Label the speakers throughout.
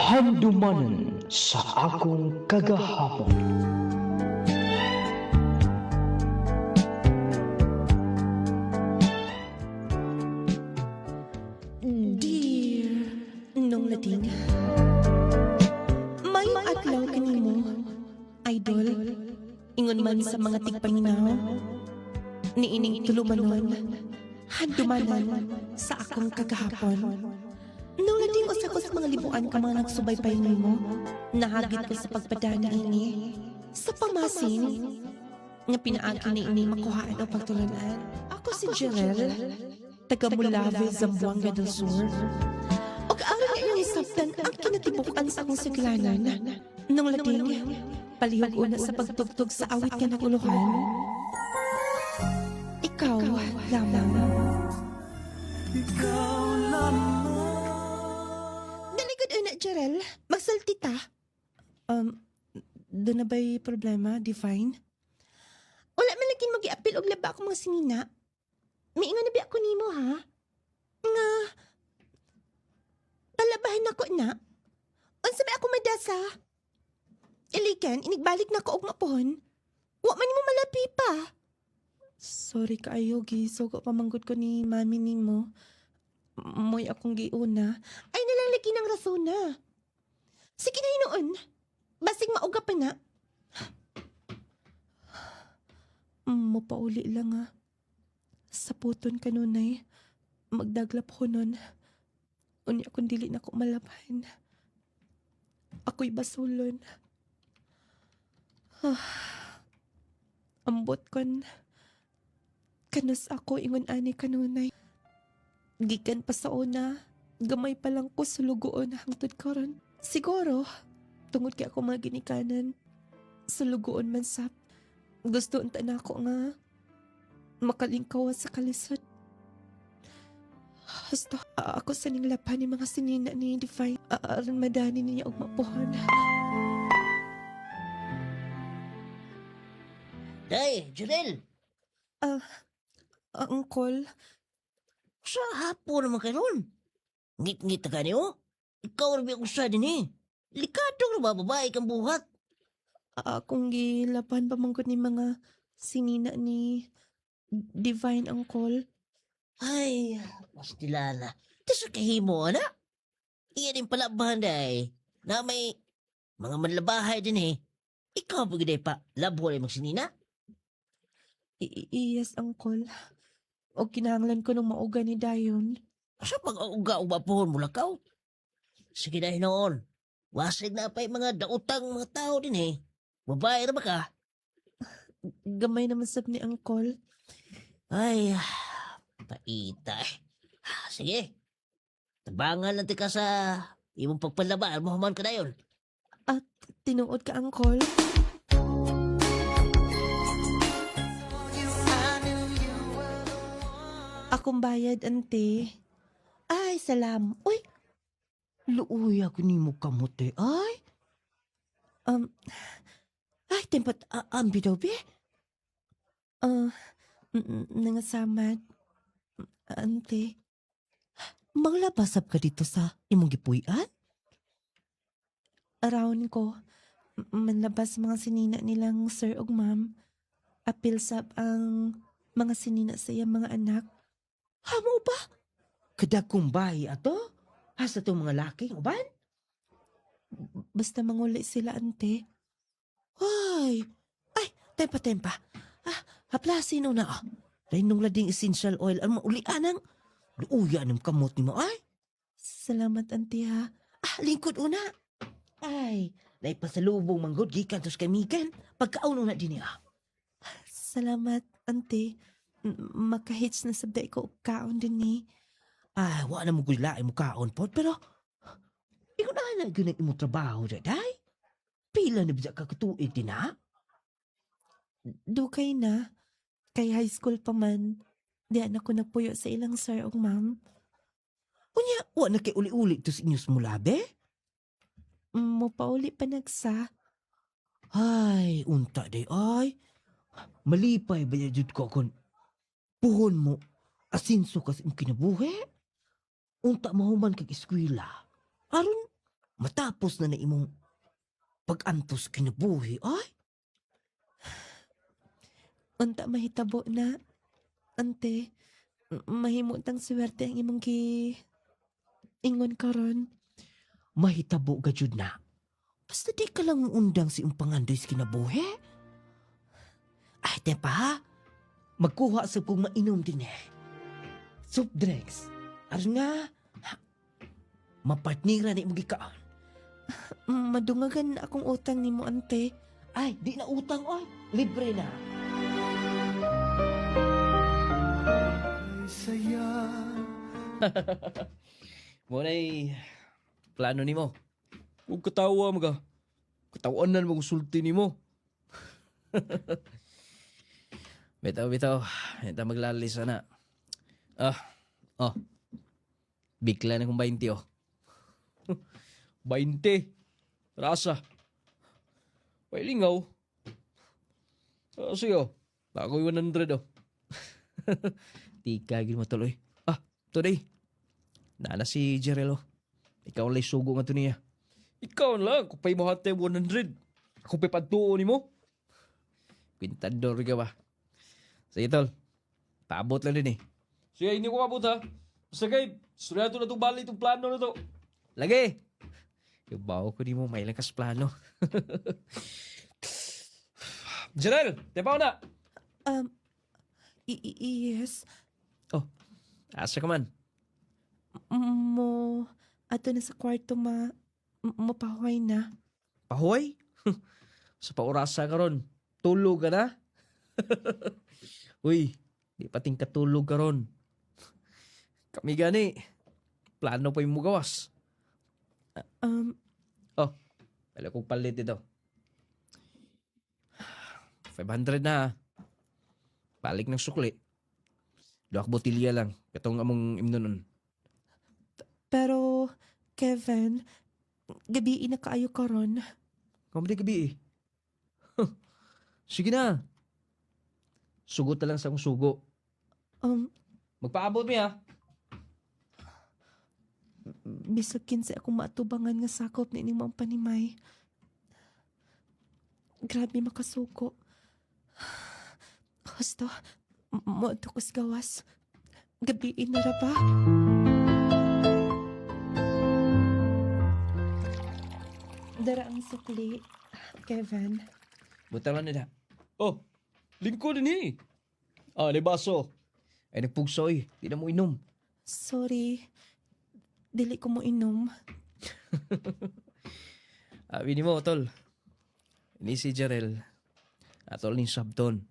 Speaker 1: Handumanan sa akong kagahapon.
Speaker 2: Dear nung lading, may adlaw kanimo, idol, ingon man sa mga tigpaminaw, niining tulumanon, handumanan sa akong kagahapon. Nung lading usa ko sa mga libuan ka mga nagsubaybay nimo, nahagit ko sa pagpadana ini, sa pamasin, nga pinaagi ni ini makuhaan o pagtulanan. Ako si Jerel, taga Mulave, Zamboanga del Sur. Og aron nga iyang sabtan ang kinatibukan sa akong siglanan. Nung lading, palihog una sa pagtugtog sa awit ka naguluhan. Ikaw lamang. Daligod una, Jerel. Magsalti ta. Doon na ba'y problema, Define? Wala man lagi mo giapil og laba ako mga sinina. Miingon na ba ako nimo, ha? Nga, palabahan ako na. Unsa ba ako madasa? Ilikan, inigbalik na ko og mapuhon. Wa man nimo malapi pa. Sorry kaayo, gisogo pamanggod ko ni mami nimo. Moy akong giuna. Ay nalang lagi ng rasona. Sige na noon. Basig mauga pa na. Mapauli lang ha. Sa puton kanunay, magdaglap ko nun. Unya kung dili na ko malabahan. Ako'y basulon. Ambot kon. Kanus ako ingon ani kanunay. Gikan pa sa una, gamay pa lang ko sulugoon hangtod karon. Siguro, tungod kay ako mga ginikanan, sulugoon man sap. Gusto unta na ako nga makalingkaw sa kalisod. Hasta ako sa ninglapan ni mga sinina ni Define. Aron madani niya og mapuhan.
Speaker 3: Day, Janelle!
Speaker 2: Uncle,
Speaker 3: Sa hapon naman karon. Ngit-ngit na ka niyo? Ikaw rin ako sa din eh. Likadong na babae kang buhat.
Speaker 2: akong gilapan pamangkot ni mga sinina ni Divine, Uncle.
Speaker 3: Ay, mas tilala. Tapos kahimo, na? Iyan din pala bahanday. Na may mga manlabahay din eh. Ikaw pa gede pa, labo rin magsinina?
Speaker 2: Yes, Uncle. O kinahanglan ko nung mauga ni Dayon.
Speaker 3: Sa pag-auga-uga po mo lakaw? Sige na noon. Wasig na pa yung mga dautang mga tao din eh. Babae na ba ka?
Speaker 2: Gamay naman sab ni Uncle.
Speaker 3: Ay, paita eh. Sige. Tabangan lang ka sa imong pagpalabaan mo man ka na yun.
Speaker 2: At tinuod ka, Uncle. Akong bayad, ante. Ay, salam. Uy,
Speaker 3: Luuy ako ni mo kamote, ay.
Speaker 2: ay, tempat
Speaker 3: Ambi daw, be?
Speaker 2: nangasamad. Ante.
Speaker 3: Manglabasab ka dito sa imong gipuy-an?
Speaker 2: Around ko, manlabas mga sinina nilang sir ug ma'am. Apil sab ang mga sinina sa iyang mga anak.
Speaker 3: Hamo ba? Kadagkong bahay ato? Hasta itong mga laking uban?
Speaker 2: Basta manguli sila, ante.
Speaker 3: Ay, tempa. Haplasin na. Dahil nung lading essential oil ang maulian ang luuya ng kamot ni mo, ay.
Speaker 2: Salamat, ante, ha.
Speaker 3: Lingkod una. Ay, naipasalubong manggod gikan tos kamigan. Pagkauno na din niya.
Speaker 2: Salamat, ante. Makahits na sabday ko og kaon din ni.
Speaker 3: Ay, wala na mo gulain mo kaon po, pero ikaw na gunag mo trabaho dyan, day. Pila na bisa ka katuig din, ha?
Speaker 2: Dukay na. Kay high school pa man. Diyan ako nagpuyo sa ilang sir ug ma'am.
Speaker 3: Unya, wala na kay uli-uli to sa inyos mulabe?
Speaker 2: Mupauli pa nagsa.
Speaker 3: Ay, unta day, ay. Malipay ba jud ko kung puhon mo asinso kas imong kinabuhi? Unta mahuman kag eskwela. Aron Matapos na imong pag-antos kinabuhi, ay?
Speaker 2: Unta mahitabo na, ante, mahimutang swerte ang imong ingon karon.
Speaker 3: Mahitabo ka jud na. Basta di ka lang undang si umpangandoy sa kinabuhi. Ay, tepa ha? Magkuha sa kong mainom din eh. Soup drinks. Aron nga, mapartnira na imong gikaan.
Speaker 2: Madungagan na akong utang nimo, ante.
Speaker 3: Ay, di na utang, ay. Libre na. Muna'y plano ni mo.
Speaker 4: Huwag katawa mga. Katawaanan mo sulti ni mo.
Speaker 3: Bitaw. Ito maglalis na. Bigla na kong 20 oh.
Speaker 4: 20. Rasa. Pailingaw. Sige oh. Ako'y 100 oh.
Speaker 3: Tika, gil mo tuloy. Today. Nana si Jerelo. Ikaw lay sugo nga to niya.
Speaker 4: Ikaw lang. Kung pa'y mo hati 100. Ako pa'y pagtuo ni mo.
Speaker 3: Pintador ka ba? Sige tol. Paabot lang din eh.
Speaker 4: Sige, hindi ko mabot ha. Basta kayo, suryato na itong bali itong plano na to.
Speaker 3: Lagi! Yung baho ko di mo may lakas plano.
Speaker 4: Janelle, tepaw na.
Speaker 2: Yes.
Speaker 3: Asa ka man?
Speaker 2: Mo, ato na sa kwarto mapahuay na.
Speaker 3: Pahoy? Sa paurasa ka ron. Tulog ka na? Uy, di pating katulog ka ron. Kami gani. Plano pa yung mugawas. Wala kong palit ito. 500 na ha. Balik ng sukli. Duwak botilya lang. Katong among imnonon.
Speaker 2: Pero, Kevin, gabi na kaayo karon.
Speaker 3: Kamali gabi eh. Sige na. Sugot na lang sa akong sugo. Magpaabot mi ha.
Speaker 2: Bisag kinsa akong matubangan nga sakop ni ining mga panimay. Grabe makasuko. Gusto, mo tukos gawas. Gabi na ra ba? Dara ang sukli, Kevin.
Speaker 3: Buta lang nila.
Speaker 4: Oh, lingko din eh. Ni baso.
Speaker 3: Ay nagpugso eh. Di na mo inom.
Speaker 2: Sorry. Dili ko mo inom.
Speaker 3: Abi ni mo, tol. Ini si Jarel. Atol ni Sabton.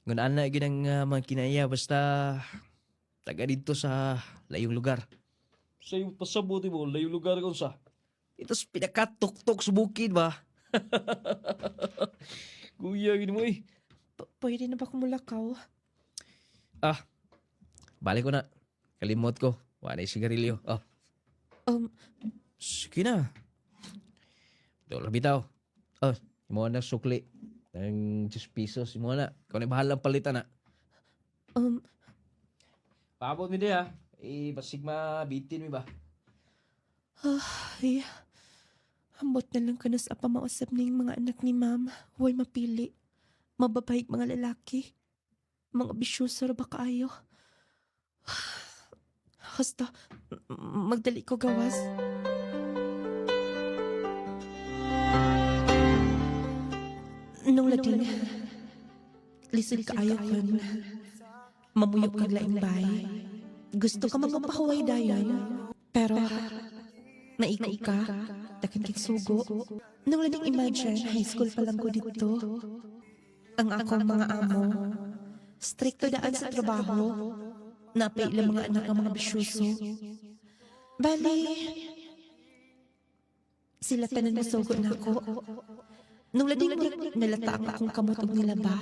Speaker 3: Ngunaan na ginang mga kinaya basta taga dito sa layong lugar.
Speaker 4: Sa iyo pasabuti mo, layo lugar kung sa.
Speaker 3: Ito sa pinakatuktok sa bukid ba?
Speaker 4: Kuya, gini mo eh.
Speaker 2: Pwede na ba kumulakaw?
Speaker 3: Balik ko na. Kalimot ko. Wala yung sigarilyo. Sige na. Doon bitaw. Imo na sukli. Ng 10 pesos. Imo na. Kung na bahalang palitan na.
Speaker 4: Paabot mi di ha. Pasigma bitin mi ba?
Speaker 2: Ay, hambot na lang kanas apa mausap na yung mga anak ni ma'am. Huwag mapili. Mababait mga lalaki. Mga bisyoso ra ba kaayo? Basta, magdali ko gawas. Nung laging, lisod kaayo kon. Mamuyok kag laing bay. Gusto ka magpapahuway dayon. Pero, naiko ka, takan kik sugo. Nung laling imagine, high school pa lang ko dito. Ang akong mga amo, stricto daan sa trabaho. Napay ilang mga anak ng mga bisyoso. Bali, sila tanan na sugo na ako. Nung lading nalata ang akong kamot og nilaba.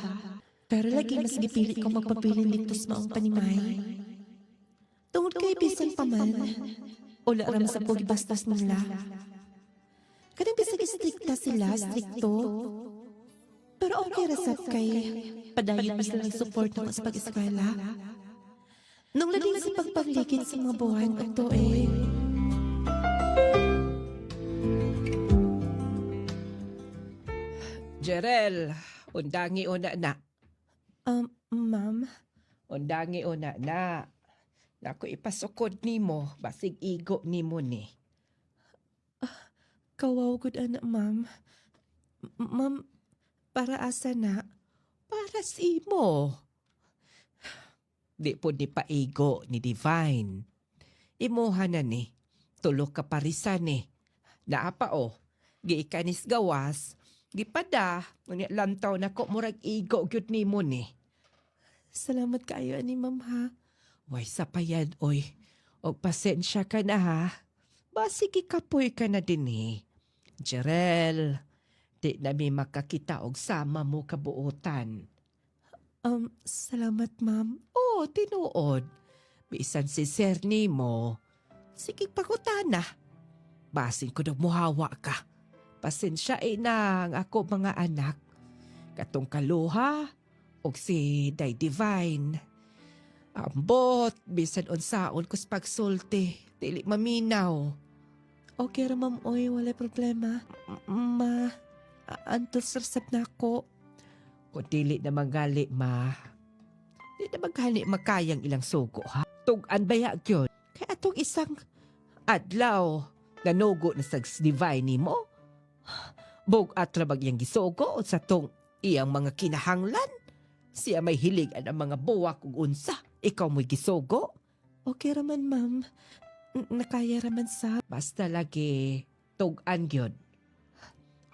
Speaker 2: Pero lagi mas gipili ko magpapilin dito sa maong panimay. Tungod kay bisan pa man, ula ram sa pagibastos nila. Kadang bisag strikta sila, strikto. Pero okay rasap kay padayon pa sila support ng sa pag-eskwela. Nung lading sa pagpagligid sa mga buhay ng ito
Speaker 5: Jerel, undangi una na.
Speaker 2: Ma'am,
Speaker 5: Undangi una na. Naku ipasukod nimo, basig igo nimo ni.
Speaker 2: kawaw gud anak ma'am. Ma'am, para asa na?
Speaker 5: Para sa imo. Di po ni paigo ni Divine. Imuha na ni. Tulog ka parisan ni. Naapa o. Giikanis gawas. Gipada. Ngunit lantaw na ko murag igo gyud nimo ni.
Speaker 2: Salamat kayo ani ma'am ha.
Speaker 5: Way sapayan oy. Og pasensya ka na ha. Basig ikapoy ka na din eh. Jerel, di na mi makakita og sama mo kabuotan.
Speaker 2: Salamat ma'am.
Speaker 5: Oo, tinuod. Bisan si Sir Nimo. Sige pagutana. Basin ko muhawa ka. Pasensya na ang ako mga anak. Katong kaluha og si Day Divine. Ambot, bisan unsaon kus pagsulti. Dili maminaw.
Speaker 2: Okay ra ma'am oy, wala problema. Antos sarsap na ako.
Speaker 5: Kung dili na magali di na magali makayang ilang sugo ha. Tugan baya yun. Kaya atong isang adlaw nanugo na sa Divine nimo. Bog at rabag yang gisugo sa tong iyang mga kinahanglan. Siya may hilig ang mga buwak ug unsa. Ikaw mo'y gisugo.
Speaker 2: Okay raman ma'am. Nakaya raman sa.
Speaker 5: Basta lagi tugan yun.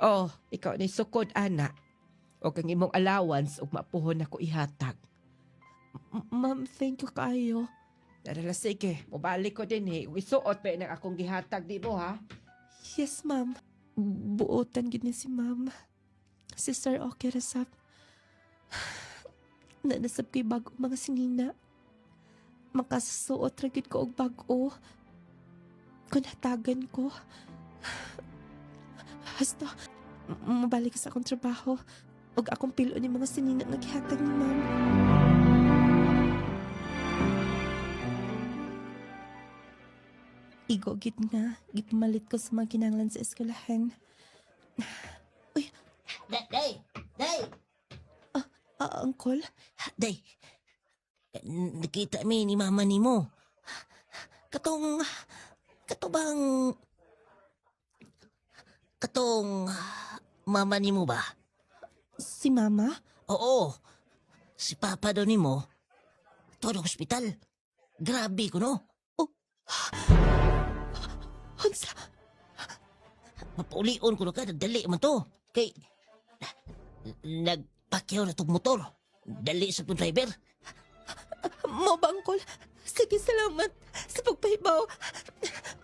Speaker 5: Oh, ikaw ni sukod ana. O kang imong allowance ug mapuhon ako ihatag.
Speaker 2: Ma'am, thank you kayo.
Speaker 5: Darala sige, mubalik ko din eh. Isuot pa ng akong gihatag di mo ha.
Speaker 2: Yes ma'am. Buotan gid ni si ma'am. Si Sir okay ra sab. Nanasab kay bago mga sinina. Makasuot ra gid ko og bag-o. Kung hatagan ko. Hasta, mabalik sa akong trabaho. Og akong pilo ni mga sinina nga gihatag ni ma'am. Igo gid nga, gipamalit ko sa mga kinahanglan sa eskwelahan.
Speaker 3: Day! Day!
Speaker 2: Uncle?
Speaker 3: Day! Nakita mi ni mama ni mo. Katong mama ni mo ba?
Speaker 2: Si mama?
Speaker 3: Oo. Si papa daw ni mo. Todo hospital. Grabe ko no.
Speaker 2: Hansa?
Speaker 3: Mapaulion ko na ka. Dali man to. Kay nagpakyaw na tong motor. Dali sa pong driver.
Speaker 2: Mo ba, Uncle? Sige, salamat sa pagpahibaw.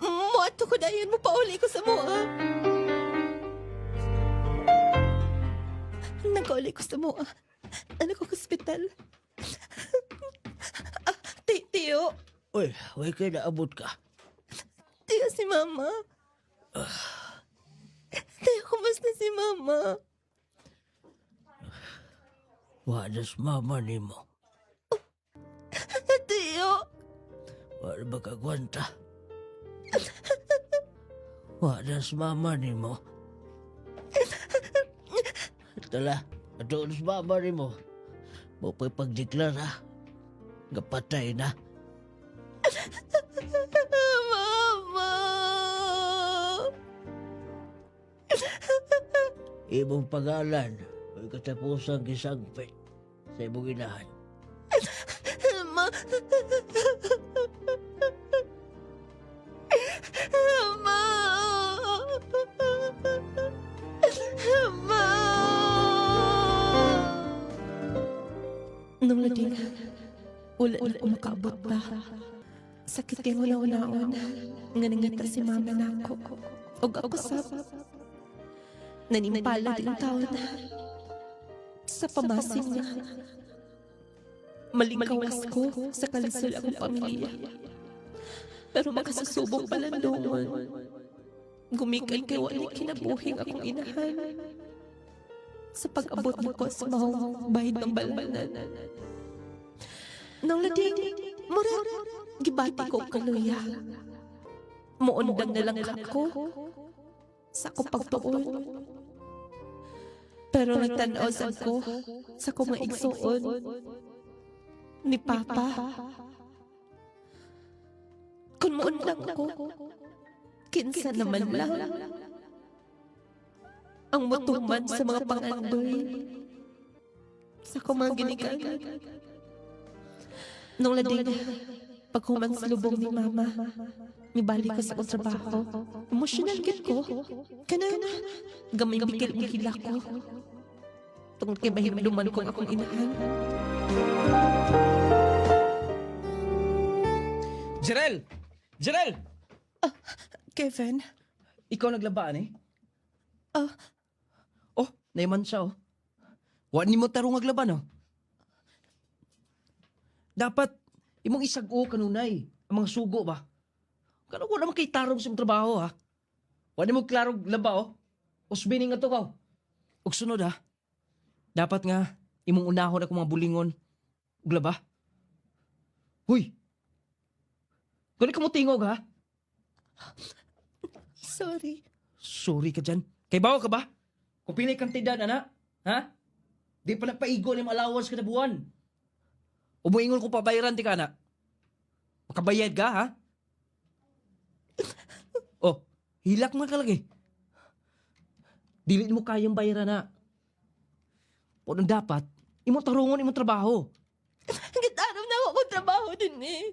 Speaker 2: Muato ko na yun mo pauli ko sa mua. Nag-uli ko sa mua. Anak ko hospital. Tiyo.
Speaker 3: Uy, way kayo naabot ka.
Speaker 2: Tiyo si Mama. Tiyo, kumusta si Mama?
Speaker 3: Wadas mama ni mo.
Speaker 2: Tiyo.
Speaker 3: Wala ba kagwanta? Wadas mama ni mo. Tala, adoon sa mama ni mo. Mupay pagdeklara. Gapatay na.
Speaker 2: Mama.
Speaker 3: Imong pangalan, may katapusang gisagpit sa imong inahan.
Speaker 2: Ma. Ma. Ma. Nung laging, wala ko makaabot pa. Sakit kay una-unaon. Nganingita si mama na ako. Og ako sab. Nanimpala din taon sa pamasin niya. Malingkawas ko sa kalisod akong pamilya. Pero makasusubok pala doon. Gumikan kay wali kinabuhing akong inahan. Sa pag-abot ko sa mahong bahid ng balanan. Nang lading, murag, gibati ko ang kaluya. Muundang na lang ako sa akong pagtuon. Pero nagtanaw sad ko sa kong mga igsuon ni Papa. Kung moon lang ako, kinsa naman lang ang mutuman sa mga pangandoy sa kong mga ginikanan. Nung lading paghuman sa lubong ni Mama, nibalik ko sa akong trabaho. Emosyonal gid ko. Kanang gamay bikil ang hila ko. Tungod kay mahimduman ko akong inahan.
Speaker 4: Jerel! Jerel!
Speaker 2: Kevin,
Speaker 4: Ikaw naglabaan eh?
Speaker 2: Ah.
Speaker 4: Oh, naiman siya oh. Wa ni mo tarong aglaban oh. Dapat, imong isag-o kanunay. Ang mga sugo ba? Kano ko naman kay tarong sa imong trabaho ha? Wa ni mo klarong laba oh. Usbining nga to ka. Ug sunod ha. Dapat nga, imong unahon ako mga bulingon. Ug laba. Huy! Kani ka mo tingog ha?
Speaker 2: sorry.
Speaker 4: Sorry ka dyan. Kay bawa ka ba? Kung pinay kantidad, anak? Ha? Di pa nagpaigo ng allowance kada buwan. Umuingon ko pabayaran ti ka, anak. Makabayad ka, ha? Oh, hilak mo ka lagi. Dili mo kayang bayaran, na. O nang dapat, imo tarungon imo trabaho.
Speaker 2: Gitaraw na ako trabaho din eh.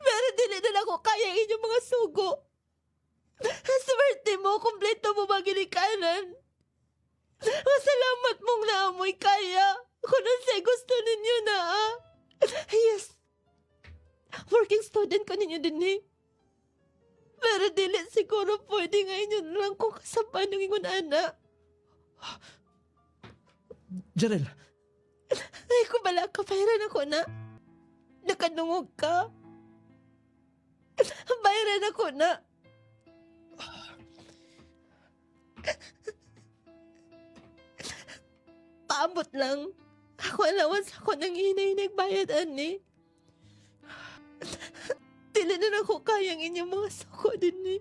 Speaker 2: Pero dili na ako kaya inyong mga sugo. Swerte mo, kumpleto mo ba ginikanan? Masalamat mong naamoy kaya. Kung say gusto ninyo na Yes. Working student ko ninyo din eh. Pero dili siguro pwede nga inyo lang kung kasapan ng ingon anak.
Speaker 4: Jarel,
Speaker 2: Ay, kung bala ka, bayaran ako na. Nakadungog ka. Bayaran ako na. Paabot lang. Ako allowance ako ng inay nagbayad, ani. Dili na ako kayang inyong mga suko din eh.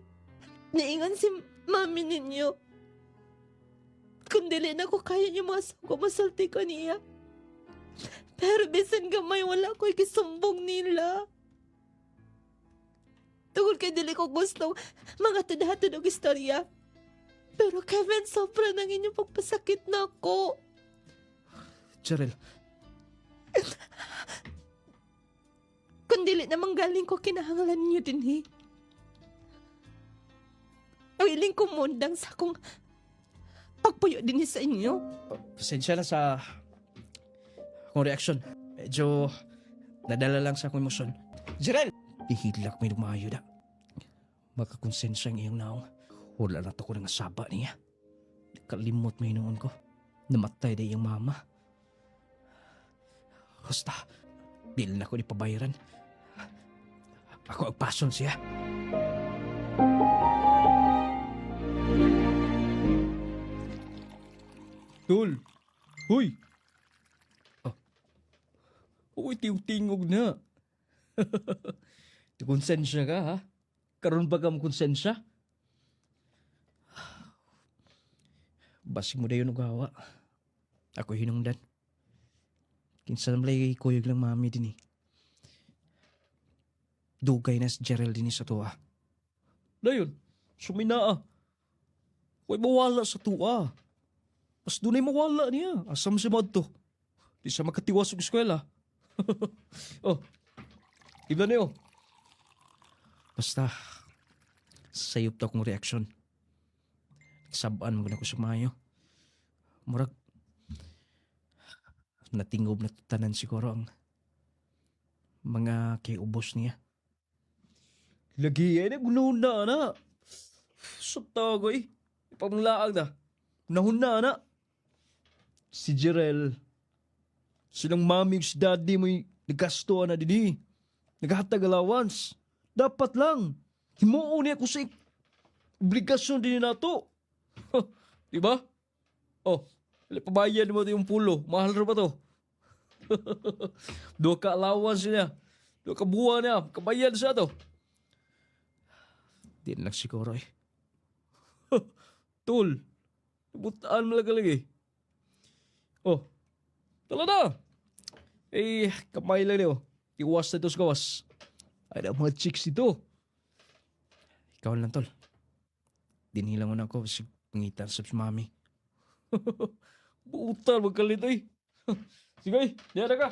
Speaker 2: Naingon si mami ninyo. Kung dili na ko kaya yung mga suko, masulti ko niya. Pero bisan gamay, wala ko ikisumbong nila. Tungkol kay dili ko gusto mga tadahatod og istorya. Pero Kevin, sobra nang inyong pagpasakit na ako.
Speaker 4: Jarel,
Speaker 2: Kung dili namang galing ko, kinahanglan niyo din eh. Willing kumundang sa akong pagpuyo din sa inyo.
Speaker 4: pasensya na sa akong reaksyon. Medyo nadala lang sa akong emosyon. Jarel! Ihilak may lumayo da. Makakonsensya ang iyong naong. Wala na to ko ng saba niya. Kalimot may noon ko. Namatay da iyong mama. Basta, dili na ko ni pabayaran. Ako agpason siya. Tol! Huy! Oh. Uy, tingog na. Konsensya ka, ha? Karon ba ka konsensya? Basig mo na yun ugawa. Ako hinungdan. Kinsa naman lay kuyog lang mami din eh. Dugay na si Geraldine sa tuwa. Dayon, suminaa. Huwag mawala sa tuwa. Mas dunay mawala niya. Asam si Madto. Di siya makatiwas sa eskwela. Oh, iba niyo. Basta, sayop to akong reaksyon. Sabaan mo na ko sumayo. Murag, natingob na tanan siguro ang mga kiubos niya. Lagi ay naguna na. Sa tagoy. Ipamlaag na. Nahuna na. Si Jerel. Silang mami si daddy mo'y nagastuan na din eh. Naghatag allowance. Dapat lang. Himuon niya ko sa obligasyon din na to. Diba? Oh, pabayad mo ito yung pulo. Mahal rin ba to? Dua ka allowance niya. Dua ka buwan niya. Kabayad siya to. Di na lang siguro eh. Tol, Butaan mo lang lagi. Oh, tala na. Eh, kamay lang niyo. Iwas na ito sa gawas. Ay na mga chicks dito. Ikaw lang, tol. Dinilang mo na ako kasi pangitan sa mami. Buutan, magkalit ay. Sige, diyan na ka.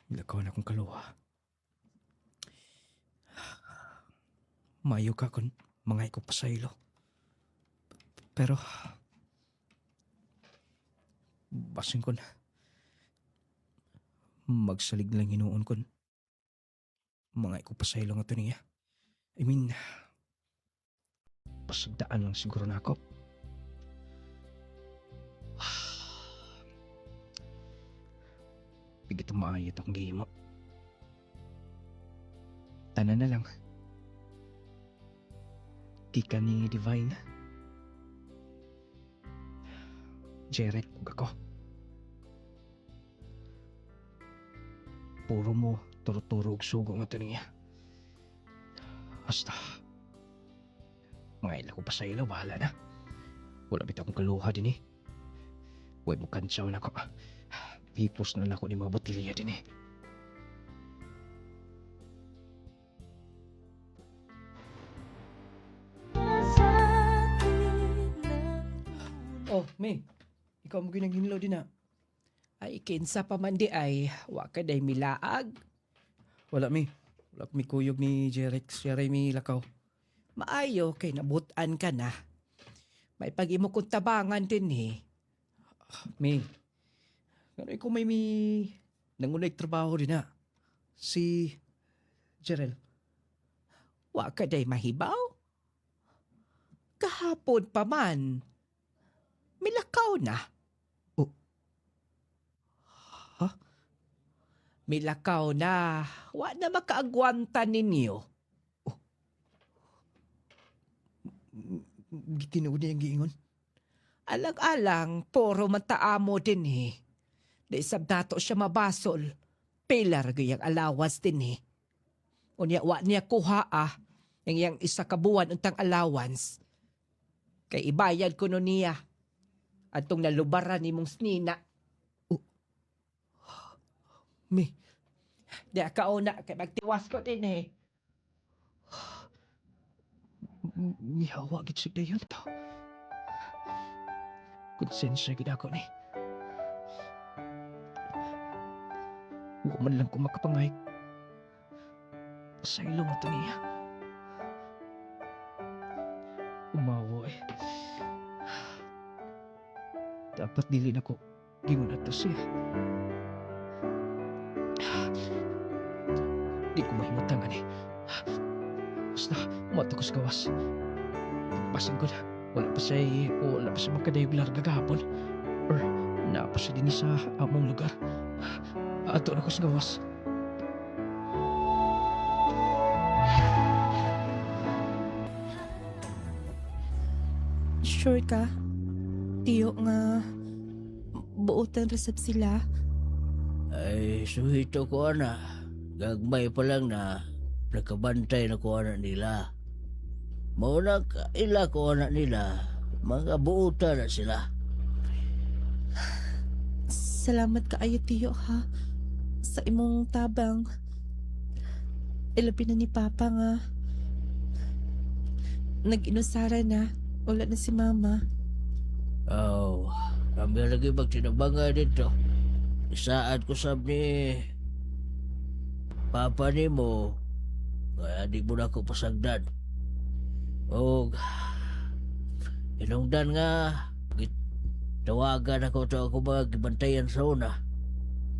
Speaker 4: Lakaw na akong kaluha. Mayo ka kung mga ko pasaylo. Pero, basing ko na. Magsalig lang hinuon kon. Mga ko pasaylo nga ito niya. I mean, pasagdaan lang siguro na ako. Bigit maayot akong gihimo. Tanan na lang. Kika ni Divine. Jerek, ug ako. Puro mo, turo-turo og sugo nga ito niya. Basta, mga ila ko pa sa ilaw, bahala na. Wala bit akong kaluha din eh. Huwag mo kantsaw na ko. Pipos na ako ni mga botilya din eh.
Speaker 5: Oh, May. Ikaw mo ginaghinlo din na. Ay, kinsa pa man di ay, wa ka day milaag.
Speaker 4: Wala mi. Wala mi kuyog ni Jerex. Siya rin mi lakaw.
Speaker 5: Maayo kay nabutan ka na. May pag-imo kong tabangan din eh.
Speaker 4: Mi. Ano ko may nangunay trabaho din na. Si Jerel.
Speaker 5: Wa ka day mahibaw. Kahapon pa man. Milakaw na.
Speaker 4: Oh. Ha?
Speaker 5: Milakaw na. Wa na makaagwanta ninyo.
Speaker 4: Gitinood niya yung giingon.
Speaker 5: Alang-alang, puro mataamo din eh. Naisab nato siya mabasol. Pilar gayang alawas din eh. Unya wa niya kuha yang isa kabuan untang allowance. Kay ibayad ko no niya. Atong nalubaran ni mong snina.
Speaker 4: Mi.
Speaker 5: Di kauna kay magtiwas ko din eh.
Speaker 4: Mihawa gid sig dayon to. Konsensya gid ako ni. Wa man lang ko makapangay. Pasaylo nga to niya. Umawa eh. Dapat dili na ko gingon ato siya. Di ko mahimutangan eh. Basta, mato ko sa gawas. Pasin ko na. Wala pa siya makadayog larga gahapon. Or, naapa siya din sa among lugar. Ato na ko sa gawas.
Speaker 2: Sure ka? Tiyo nga, buotan resep sila.
Speaker 3: Ay, suhito ko ana. Gagmay pa lang na nakabantay na ko ana nila. Mauna ila ko ana nila. Mga buuta na sila.
Speaker 2: Salamat kaayo tiyo ha. Sa imong tabang. Ilabi na ni Papa nga. Nag-inusara na. Wala na si Mama.
Speaker 3: Oh, kami lagi magtinabanga dito. Isaad ko sab ni Papa ni mo. Kaya di mo na ako pasagdan. O, inungdan nga, tawagan ako to ako magbantayan sa una.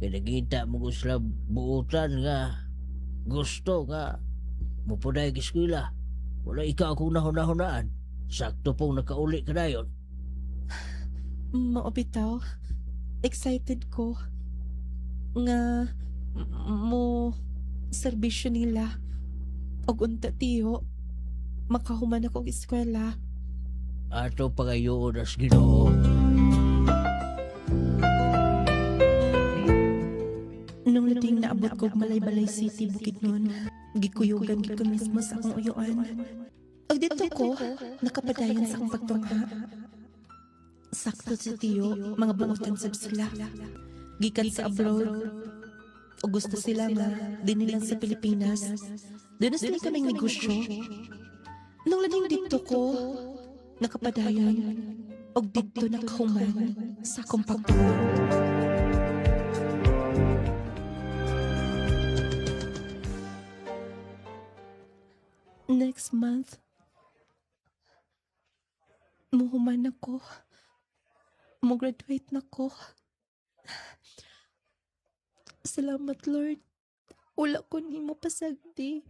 Speaker 3: Kaya nagkita mo ko sila buutan nga. Gusto nga, mupunay kiskwila. Wala ikaw akong nahuna-hunaan. Sakto pong nakauli ka na yun.
Speaker 2: Maobitaw. Excited ko. Nga, mo serbisyo nila. Og unta tiyo. Makahuman akong eskwela.
Speaker 3: Ato pangayoon as Ginoo.
Speaker 2: Nung lating naabot ko Malaybalay City, Bukidnon, gikuyugan gid ko mismo sa akong uyuan. Ag dito ko, nakapadayon sa akong pagtungha. Sakto si Tiyo, mga buotan sab sila. Gikan sa abroad. O gusto sila nga, dinilang sa Pilipinas. Doon na sila kaming negosyo. Nung lading dito ko, nakapadayon. O dito nakahuman sa akong pagtungha. Next month, muhuman ako. Mo-graduate na ko. Salamat, Lord. Wala ko nimo pasagdi.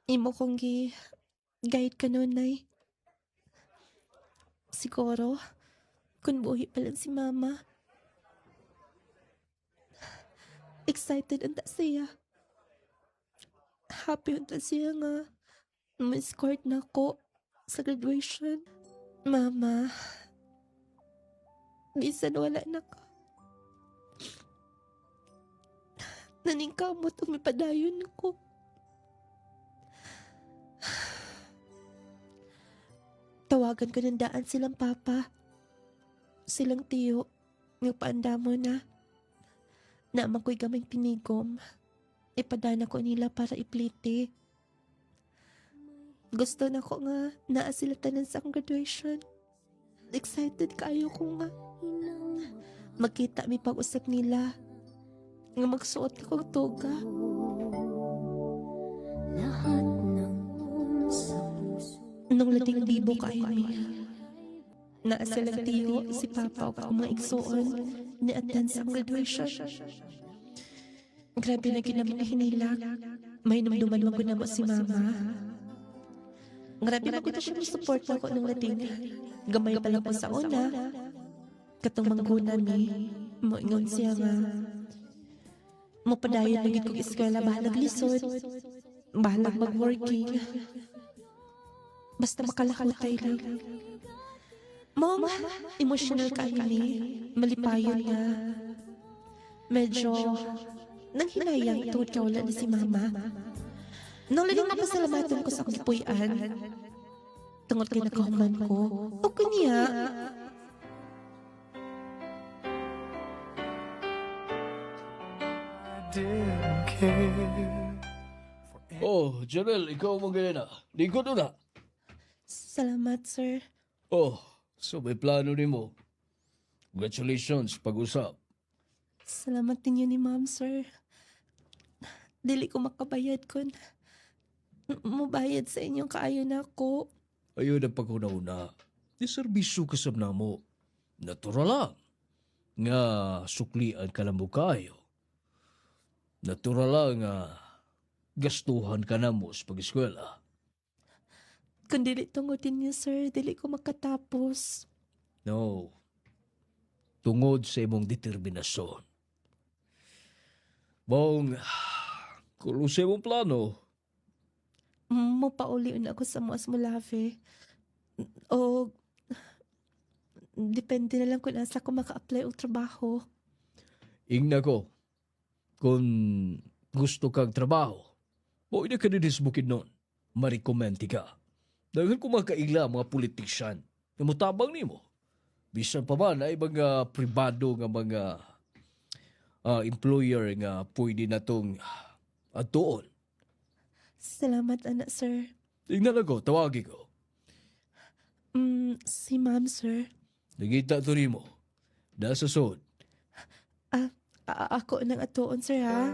Speaker 2: Imo kong guide ka nun, Nay. Siguro, kung buhi pa lang si Mama. Excited unta siya. Happy unta siya nga. Ma-escort na ako sa graduation. Mama, bisan wala na ka. Naningkamot umipadayon ko. Tawagan ko ng daan silang papa. Silang tiyo. Nagpaanda mo na. Naamang ko'y gamay pinigom. Ipadana ko nila para iplite. Gusto na ko nga naa sila tanan sa akong graduation. Excited kayo ko nga. Magkita mi pag-usap nila. Nga magsuot akong toga. Nung lating libo kayo mi. Naa silang tiyo, si Papa o akong mga igsuon ni attend sa akong graduation. Grabe na ginamang hinilag. May numduman mo ko na mo si Mama. Grabe magkita siya ng support ako ng Latin. Gamay pa lang po sa una. Katong mangguna ni, moingon siya nga. Mapadayon lagi kong eskwela, bahalag lisod. Bahalag mag-working. Basta makalakutay lang. Mom, emotional kayo ni. Malipayon nga. Medyo nanghinayang tungod ka wala na si Mama. Nung laling mapasalamatan ko sa akong gipuy-an, tungod kay nakahuman ko, o kanya.
Speaker 4: Oh, Janelle, ikaw mo ganyan na. Lingkod na.
Speaker 2: Salamat, sir.
Speaker 4: Oh, so may plano ni mo. Congratulations, pag-usap.
Speaker 2: Salamat din yun ni Ma'am, sir. Dili ko makabayad kun mubayad sa inyong kaayo na ako.
Speaker 4: Ayun ang pagkuna-una. Di serbisyo kasab na mo. Natural lang. Nga suklian ka lang mo kayo. Natural lang nga gastuhan ka na mo sa pag-eskwela.
Speaker 2: Kung dili tungodin niyo, sir, dili ko makatapos.
Speaker 4: No. Tungod sa imong determinasyon. Bong, kung sa imong plano,
Speaker 2: Mupaulion ako sa Moas Molave. O, depende na lang kung asa ko maka-apply o trabaho.
Speaker 4: ingna ko, kung gusto kang trabaho, o ina ka bukid nun, marikomenti ka. Dahil kung makaila mga politisyan, na mutabang ni mo, bisan pa man ay mga pribado nga mga employer nga pwede na tong atuon.
Speaker 2: Salamat, anak, sir.
Speaker 4: Tingnan ako, tawagi ko.
Speaker 2: Si Ma'am, sir.
Speaker 4: Nagita to rin mo. Nasa sod.
Speaker 2: Ako nang atuon, sir, ha?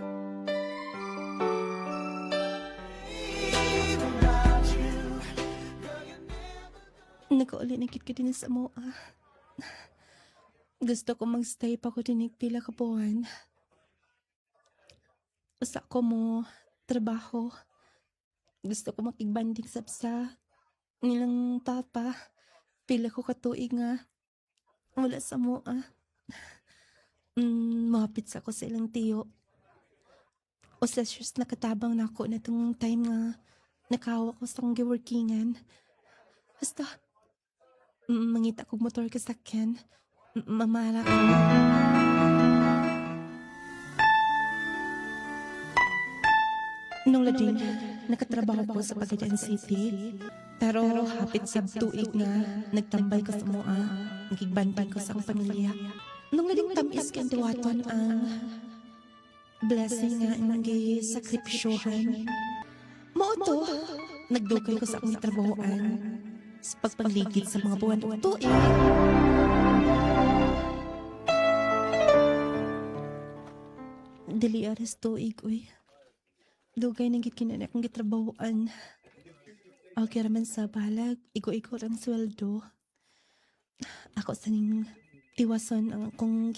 Speaker 2: Nakauli na kit ka din sa mo, Gusto ko magstay pa ko din pila ka buwan. Usa ko mo trabaho. Gusto ko makigbanding sa nilang papa. Pila ko katuig nga. Wala sa mo, Mapit sa ko sa ilang tiyo. O sa shoes nakatabang na ako na itong time nga nakawa ko sa kong giworkingan. Basta, mangita kong motor ka sa Ken. Mamara ko. Nung lading, nakatrabaho ko sa Pagadian City. Pero hapit sa tuig nga, nagtambay ko sa mua, nagigbantay ko sa akong pamilya. Nung lading tamis kang duwaton ang blessing nga nang sakripisyohan. Mao to, nagdugay ko sa akong trabahoan sa pagpangligid sa mga buwan o tuig. Dili aras tuig, uy. Dugay nang gikinana akong gitrabahoan. Okay raman sa balag, igo-igo ang sweldo. Ako sa ning tiwason ang akong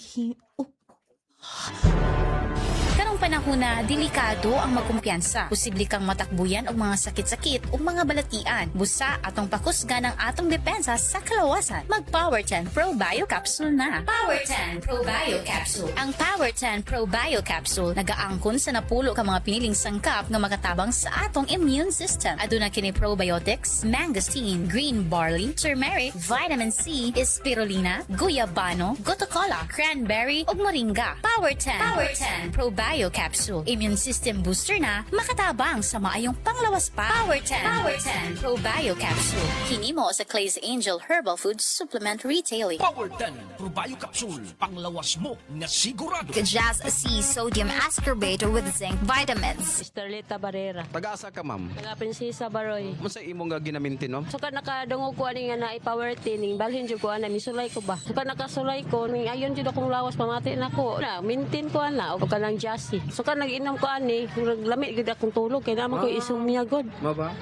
Speaker 6: Karong panahon na delikado ang magkumpiyansa. Posible kang matakbuyan og mga sakit-sakit o mga balatian. Busa atong pakusgan ang atong depensa sa kalawasan. Mag Power 10 Pro Bio Capsule na. Power 10 Pro Bio Capsule. Ang Power 10 Pro Bio Capsule nagaangkon sa napulo ka mga piniling sangkap nga makatabang sa atong immune system. Aduna kini probiotics, mangosteen, green barley, turmeric, vitamin C, spirulina, guyabano, gotocola, cranberry ug moringa. Power 10 Pro Bio Capsule. Immune system booster na makatabang sa maayong panglawas pa. Power 10 Pro Bio Capsule. Hinimo sa Clay's Angel Herbal Food Supplement Retailing.
Speaker 7: Power 10 Pro Bio Capsule. Panglawas mo na sigurado.
Speaker 6: Jazz C Sodium Ascorbate with zinc vitamins.
Speaker 8: Starleta Barrera.
Speaker 9: Taga-asa ka, ma'am?
Speaker 8: Taga Prinsesa Baroy.
Speaker 9: Masa imo nga ginamintin, ma'am?
Speaker 8: Suka nakadungog ko ani nga na i-power tining balhin jud ko ana misulay ko ba. Suka nakasulay ko ning ayon jud akong lawas pamati nako. Na mintin ko ana og kanang jassy. Suka nag-inom ko ani, lamit gid akong tulog kay naman ko isumya god.
Speaker 9: Maba?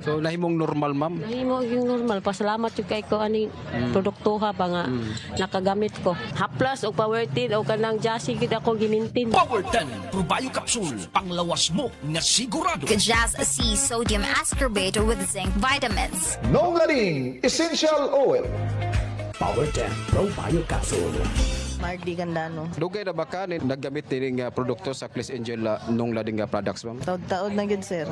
Speaker 9: So nahimong normal, ma'am?
Speaker 8: Nahimo yung normal. Pasalamat jud kay ko ani produktuha ba nga nakagamit ko. Haplas og power tin o kanang jassy gid ako gimintin.
Speaker 7: Power 10 Pro Bio Capsule. Panglawas mo na sigurado.
Speaker 6: Jazz C Sodium Ascorbate with zinc vitamins.
Speaker 10: Nongaling Essential Oil.
Speaker 1: Power 10 Pro Bio Capsule.
Speaker 11: Mardi Gandano.
Speaker 9: Dugay na ba ka ni naggamit din nga produkto sa Clay's Angel nung lading nga products, ma'am?
Speaker 11: Taod-taod na gid sir.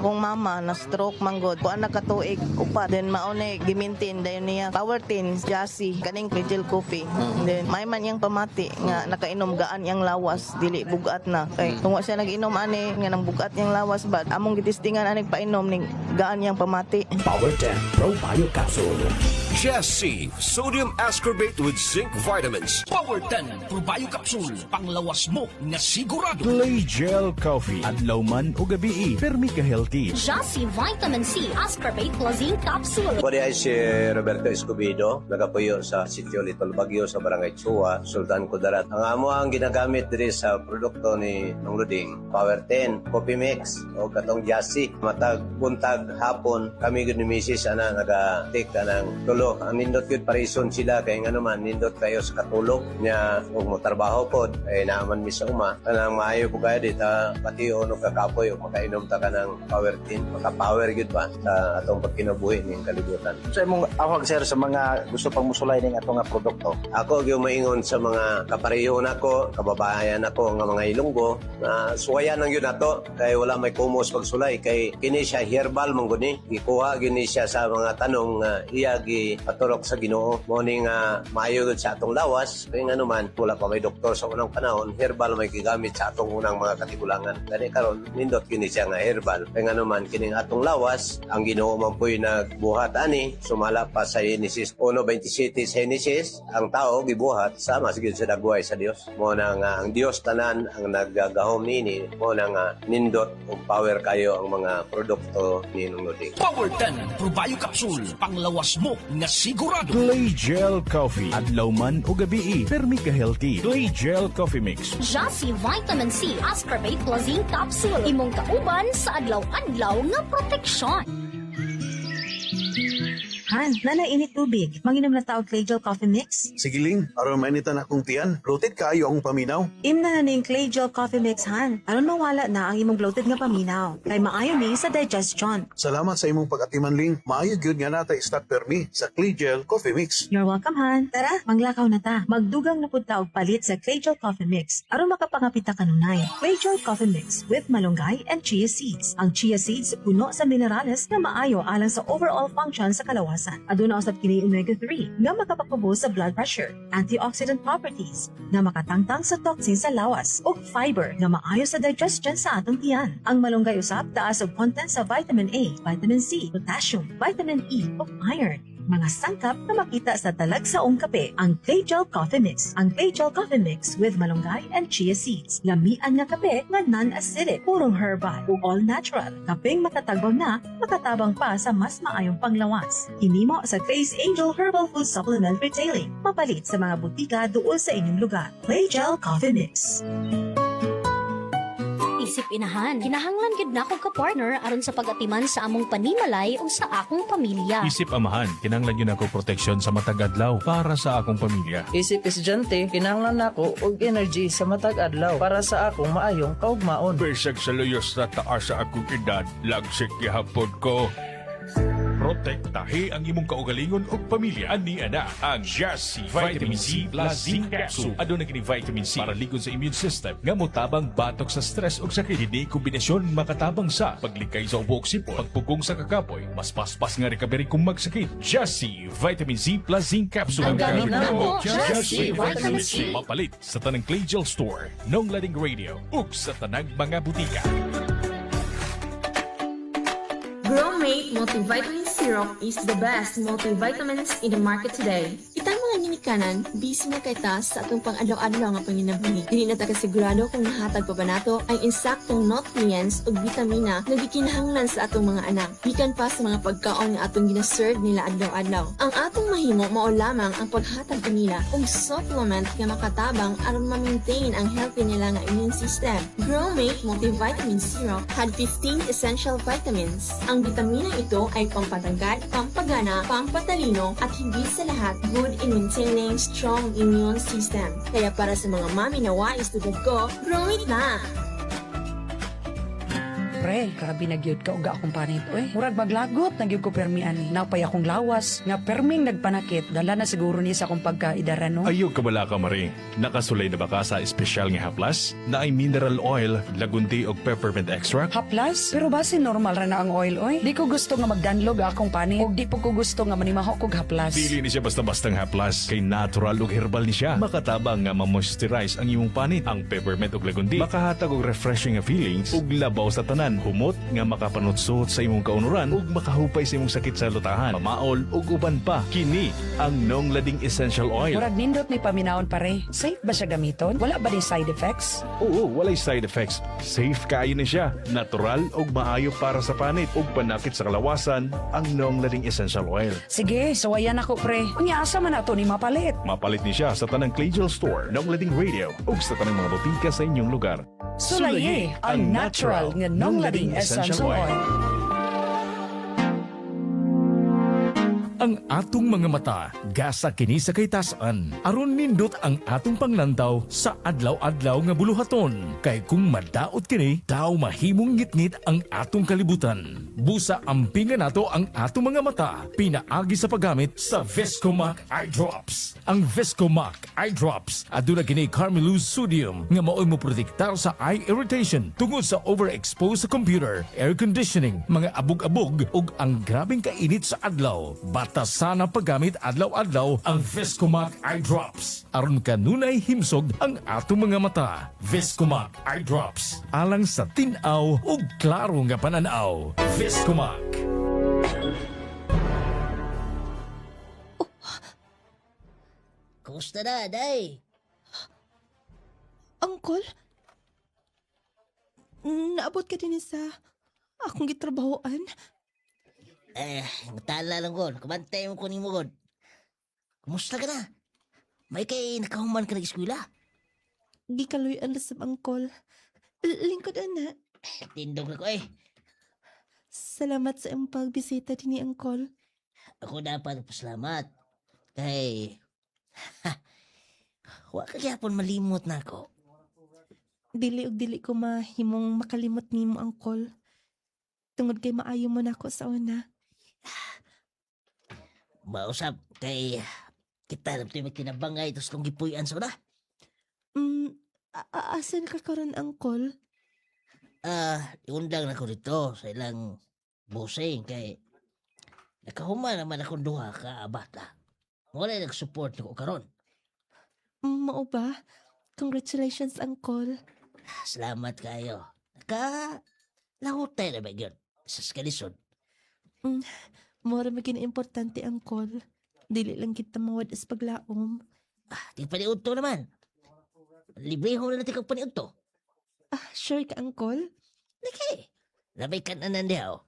Speaker 11: Kung mama na stroke manggod, kuan nakatuig upat then maone gimintin dayon niya power tin, jassy, kaning Kligel coffee. Then may man yang pamati nga nakainom gaan yang lawas dili bugat na. Kay kung wa siya nag-inom ani nga nang bugat yang lawas bad among gitistingan aning painom ning gaan yang pamati.
Speaker 1: Power 10 Pro Bio Capsule.
Speaker 7: Jesse Sodium Ascorbate with zinc vitamins. Power 10 Pro Bio Capsule. Panglawas mo na sigurado.
Speaker 12: Clay Gel Coffee. Adlaw man o gabi, permi ka healthy.
Speaker 6: Jassy Vitamin C Ascorbate plus zinc capsule.
Speaker 13: Ako ay si Roberto Escobedo, nagapuyo sa sitio Little Baguio sa Barangay Chua, Sultan Kudarat. Ang amo ang ginagamit diri sa produkto ni Mang Luding, Power 10, Coffee Mix, o katong Jassy. Matag, buntag, hapon, kami gud ni Mrs. naga-take ng tulog. Ang nindot yun parison sila kay nga naman nindot kayo sa katulog niya ug mo trabaho pod ay naaman mi sa uma kanang maayo po kaya dita pati ono kakapoy ug makainom ta kanang power tin maka-power gid ba sa atong pagkinabuhi ning kalibutan.
Speaker 14: Sa imong awag sir sa mga gusto pang musulay ning atong nga produkto.
Speaker 13: Ako gyud maingon sa mga kapareho nako, kababayan nako nga mga Ilonggo na suwayan lang yun nato kay wala may kumos pagsulay kay kini siya herbal man gud ni gikuha gini siya sa mga tanong nga iya gi paturok sa Ginoo mo ning maayo gud sa atong lawas kay nga naman wala pa may doktor sa unang panahon herbal may gigamit sa atong unang mga katigulangan kani karon nindot kini siya nga herbal kay nga naman kining atong lawas ang Ginoo man po'y nagbuhat ani sumala pa sa Genesis 1:27 sa Genesis ang tao gibuhat sama sigid sa dagway sa Dios mo na nga ang Dios tanan ang naggagahom nini mo na nga nindot ug power kayo ang mga produkto ni Nunuding.
Speaker 7: Power 10 Pro Bio Capsule. Panglawas mo na sigurado.
Speaker 12: Clay Gel Coffee. Adlaw man o gabi, permi ka healthy. Clay Gel Coffee Mix.
Speaker 6: Jassy Vitamin C Ascorbate plus zinc capsule. Imong kauban sa adlaw-adlaw nga proteksyon.
Speaker 15: Han, nanainit tubig. Manginom na taog Clay Gel Coffee Mix?
Speaker 16: Sige Ling, aron mainitan akong tiyan. Bloated kaayo ang paminaw.
Speaker 15: Imna na ning Clay Gel Coffee Mix, Han. Aron mawala na ang imong bloated nga paminaw. Kay maayo ni sa digestion.
Speaker 16: Salamat sa imong pag-atiman Ling. Maayo gyud nga natay start permi sa Clay Gel Coffee Mix.
Speaker 15: You're welcome, Han. Tara, manglakaw na ta. Magdugang na pud taog palit sa Clay Gel Coffee Mix. Aron makapangapita kanunay. Clay Gel Coffee Mix with malunggay and chia seeds. Ang chia seeds puno sa minerales na maayo alang sa overall function sa kalawasan. kalawasan. Aduna usab kini omega-3 nga makapagpabos sa blood pressure, antioxidant properties nga makatangtang sa toxin sa lawas, ug fiber nga maayo sa digestion sa atong tiyan. Ang malunggay usab taas og content sa vitamin A, vitamin C, potassium, vitamin E ug iron. Mga sangkap na makita sa talagsaong kape, ang Clay Gel Coffee Mix. Ang Clay Gel Coffee Mix with malunggay and chia seeds. Lamian nga kape nga non-acidic, purong herbal ug all natural. Kapeng matatagbaw na, matatabang pa sa mas maayong panglawas. Hinimo sa Clay's Angel Herbal Food Supplement Retailing. Mapalit sa mga butika duol sa inyong lugar. Clay Gel Coffee Mix.
Speaker 17: Isip inahan, kinahanglan gid nako ka partner aron sa pagatiman sa among panimalay o sa akong pamilya.
Speaker 12: Isip amahan, kinahanglan yun ako proteksyon sa matag adlaw para sa akong pamilya.
Speaker 18: Isip estudyante, kinahanglan nako og energy sa matag adlaw para sa akong maayong kaugmaon.
Speaker 12: Besag sa luyos na taas sa akong edad, lagsik gihapon ko. Protektahe ang imong kaugalingon ug pamilya. Ani ana ang Jassy Vitamin C plus Zinc Capsule. Aduna kini vitamin C para ligon sa immune system nga motabang batok sa stress ug sakit. Kini kombinasyon makatabang sa paglikay sa ubo ug sipon, pagpugong sa kakapoy, mas paspas nga recovery kung magsakit. Jassy Vitamin C plus Zinc Capsule.
Speaker 17: Ang gamit na mo,
Speaker 12: Jassy
Speaker 17: Vitamin
Speaker 12: C. Mapalit sa tanang Clay Gel Store, Nong Lading Radio ug sa tanang mga butika.
Speaker 19: Growmate Multivitamin Syrup is the best multivitamins in the market today. Itang mga ginikanan, busy na kay tas sa atong pang-adlaw-adlaw nga panginabuhi. Dili na ta kasigurado kung nahatag pa ba nato ang insaktong nutrients o vitamina na gikinahanglan sa atong mga anak. Gikan pa sa mga pagkaon nga atong ginaserve nila adlaw-adlaw. Ang atong mahimo mao lamang ang paghatag kanila og supplement nga makatabang aron ma-maintain ang healthy nila nga immune system. Growmate Multivitamin Syrup had 15 essential vitamins. Ang vitamina ito ay pampatagad, pampagana, pampatalino at higit sa lahat, good in maintaining strong immune system. Kaya para sa mga mami na wais tulad ko, Growmate na!
Speaker 20: Pre, grabe na gyud ka uga akong panit, oy. Murag maglagot na gyud ko permi ani. Napay akong lawas nga perming nagpanakit. Dala na siguro ni sa akong pagkaidara no.
Speaker 12: Ayog ka bala ka, Marie. Nakasulay na ba ka sa espesyal nga haplas? Na ay mineral oil, lagunti o peppermint extract?
Speaker 20: Haplas? Pero base normal ra na ang oil, oy. Di ko gusto nga magdanlog akong panit. Og di po ko gusto nga manimaho kog haplas.
Speaker 12: Dili ni siya basta-bastang haplas. Kay natural ug herbal ni siya. Makatabang nga ma-moisturize ang imong panit. Ang peppermint ug lagundi makahatag og refreshing nga feelings ug labaw sa tanan. Humot nga makapanutsuot sa imong kaunuran ug makahupay sa imong sakit sa lutahan, pamaol ug uban pa. Kini ang Nong Lading Essential Oil.
Speaker 20: Murag nindot ni paminawon pare. Safe ba siya gamiton? Wala ba ni side effects?
Speaker 12: Oo, walay side effects. Safe kaayo ni siya. Natural ug maayo para sa panit ug panakit sa kalawasan ang Nong Lading Essential Oil.
Speaker 20: Sige, sawayan ako pre. Unya asa man ato ni mapalit?
Speaker 12: Mapalit ni siya sa tanang Clay Gel Store, Nong Lading Radio ug sa tanang mga botika sa inyong lugar.
Speaker 20: Sulaye ang natural nga Nong Lading Essential Oil.
Speaker 21: Ang atong mga mata, gasa kini sa kaytasan. Aron nindot ang atong panglantaw sa adlaw-adlaw nga buluhaton. Kay kung madaot kini, daw mahimong ngitngit ang atong kalibutan. Busa ampingan nato ang atong mga mata, pinaagi sa paggamit sa Viscomac Eye Drops. Ang Viscomac Eye Drops, aduna kini Carmelose Sodium nga maoy mo protektar sa eye irritation tungod sa overexposed sa computer, air conditioning, mga abog-abog ug ang grabeng kainit sa adlaw. Bata sana paggamit adlaw-adlaw ang Viscomac Eye Drops. Aron kanunay himsog ang atong mga mata. Viscomac Eye Drops. Alang sa tinaw ug klaro nga pananaw. Viscomac.
Speaker 3: Kumusta na, day?
Speaker 2: Uncle? Naabot ka din sa akong gitrabahoan?
Speaker 3: Matala lang god. Kumantay mo kunin mo god. Kumusta ka na? May kay nakahuman ka nag-eskwela?
Speaker 2: Gikaloy-an sa Uncle. Lingkod na.
Speaker 3: Tindog na ko
Speaker 2: Salamat sa iyong pagbisita din ni Uncle.
Speaker 3: Ako dapat pasalamat. Kay... Wa ka gyapon malimot na ako.
Speaker 2: Dili og dili ko mahimong makalimot nimo, Uncle. Tungod kay maayo mo na ako sa una.
Speaker 3: Mausap kay kita na tayo magtinabangay tapos kung gipuyan sa una.
Speaker 2: Asan ka karon, Uncle?
Speaker 3: Iundang na ko dito sa ilang busing kay Nakahuma naman akong duha ka bata. Wala nag-support ko karon.
Speaker 2: Mao ba? Congratulations, Uncle.
Speaker 3: Salamat kayo. Lahutay na ba yun? Sa skalisod.
Speaker 2: Mora maging importante, Uncle. Dili lang kita mawad as paglaom.
Speaker 3: Di paniud to naman. Libre ho na natin kang paniud to.
Speaker 2: Sure ka, Uncle?
Speaker 3: Laki. Labay ka na nandiyaw.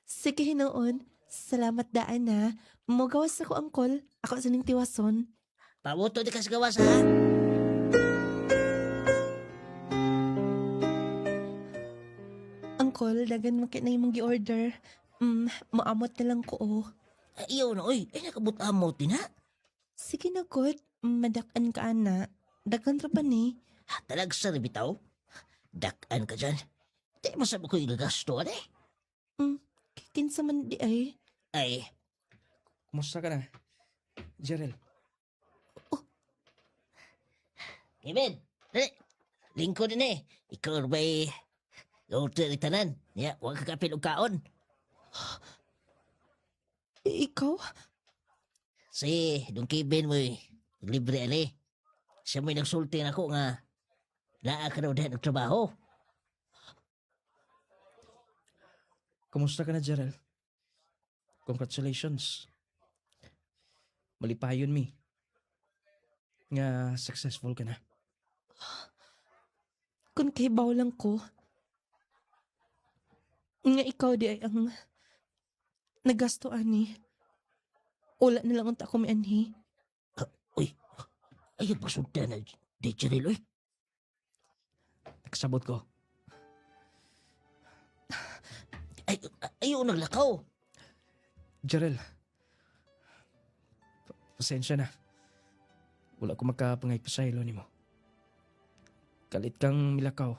Speaker 2: Sige, hinoon. Salamat daan na. Magawas ako, Uncle. Ako sa ning tiwason.
Speaker 3: Pabuto di ka sa gawas, ha?
Speaker 2: Uncle, dagan makit na yung gi-order. Maamot na lang ko, oh.
Speaker 3: Ayaw na, oy. Ay, nakabut-amot din, ha?
Speaker 2: Sige na, God. Madakan ka, ana. Dagan ra pa ni.
Speaker 3: Talag sa bitaw. Dakan ka dyan. Di mo sabi ko igagasto, eh.
Speaker 2: Kinsa man di ay.
Speaker 3: Ay.
Speaker 4: Kumusta ka na, Jerel?
Speaker 3: Kevin, dali. Lingko din eh. Ikaw ba'y order itanan? Ya, huwag kakapin o kaon.
Speaker 2: Ikaw?
Speaker 3: Si, dong Kevin mo libre ali. Siya mo'y nagsulti na ako nga naa ka daw dahil nagtrabaho.
Speaker 4: Kumusta ka na, Jerel? Congratulations. Malipayon mi. Nga successful ka na.
Speaker 2: Kung kahibaw lang ko, nga ikaw di ay ang nagasto, ani. Wala na lang unta ko may anhi.
Speaker 3: Uy, ayun pasunta na di Jerel, uy.
Speaker 4: Nagsabot ko.
Speaker 3: Ayaw naglakaw.
Speaker 4: Jerel, pasensya na. Wala ko makapangay pa sa ilo ni mo. Kalit kang milakaw.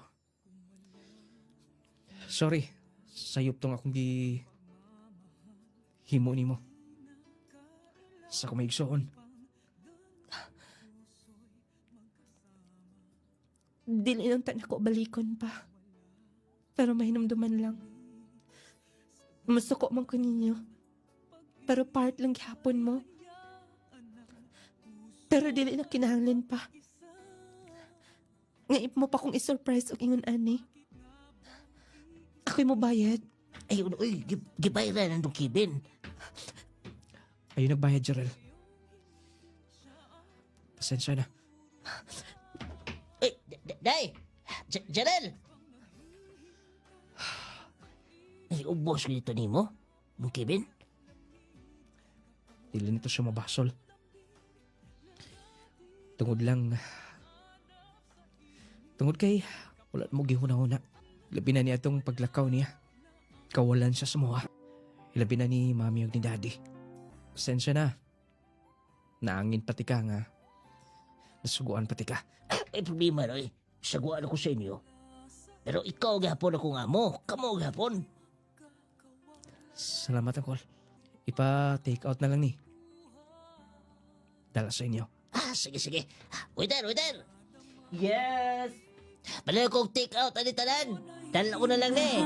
Speaker 4: Sorry, sayop tong akong himo ni mo. Sa kumaigsoon.
Speaker 2: Dili lang tan ako balikon pa. Pero mahinumduman lang. Masuko man ko ninyo. Pero part lang gihapon mo. Pero dili na kinahanglan pa. Ngayon mo pa kong isurprise og ingon ani. Ako'y mo bayad.
Speaker 3: Ayun, uy, gibayran ang Kevin.
Speaker 4: Ayun nagbayad, Jerel. Pasensya na.
Speaker 3: Uy, day! Jerel! Ay, ubos ko dito ni mo, mong Kevin.
Speaker 4: Dili nito siya mabasol. Tungod kay wala mo gihuna-huna. Labi na niya itong paglakaw niya. Kawalan siya sa mga. Labi na ni mami o ni daddy. Pasensya na. Naangin pati ka nga. Nasuguan pati ka.
Speaker 3: May problema na eh. Saguan ako sa inyo. Pero ikaw gahapon ako nga mo. Kamo gahapon.
Speaker 4: Salamat, Uncle. Ipa-take out na lang ni. Dala sa inyo.
Speaker 3: Sige. Waiter!
Speaker 18: Yes!
Speaker 3: Pala kong take out, talan. Dala ko na lang eh.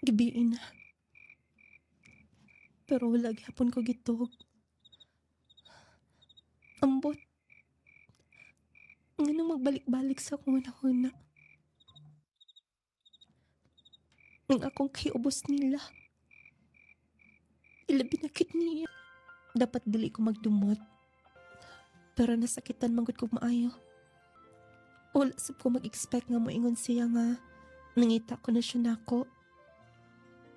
Speaker 2: Gibiin na. Pero wala gihapon ko gitog. Ambot. Nga magbalik-balik sa akong una-una. Ang akong kiubos nila. Ilabi na kit niya. Dapat dili ko magdumot. Pero nasakitan manggod ko maayo. Wala sab ko mag-expect nga moingon siya nga nangita ko na siya nako.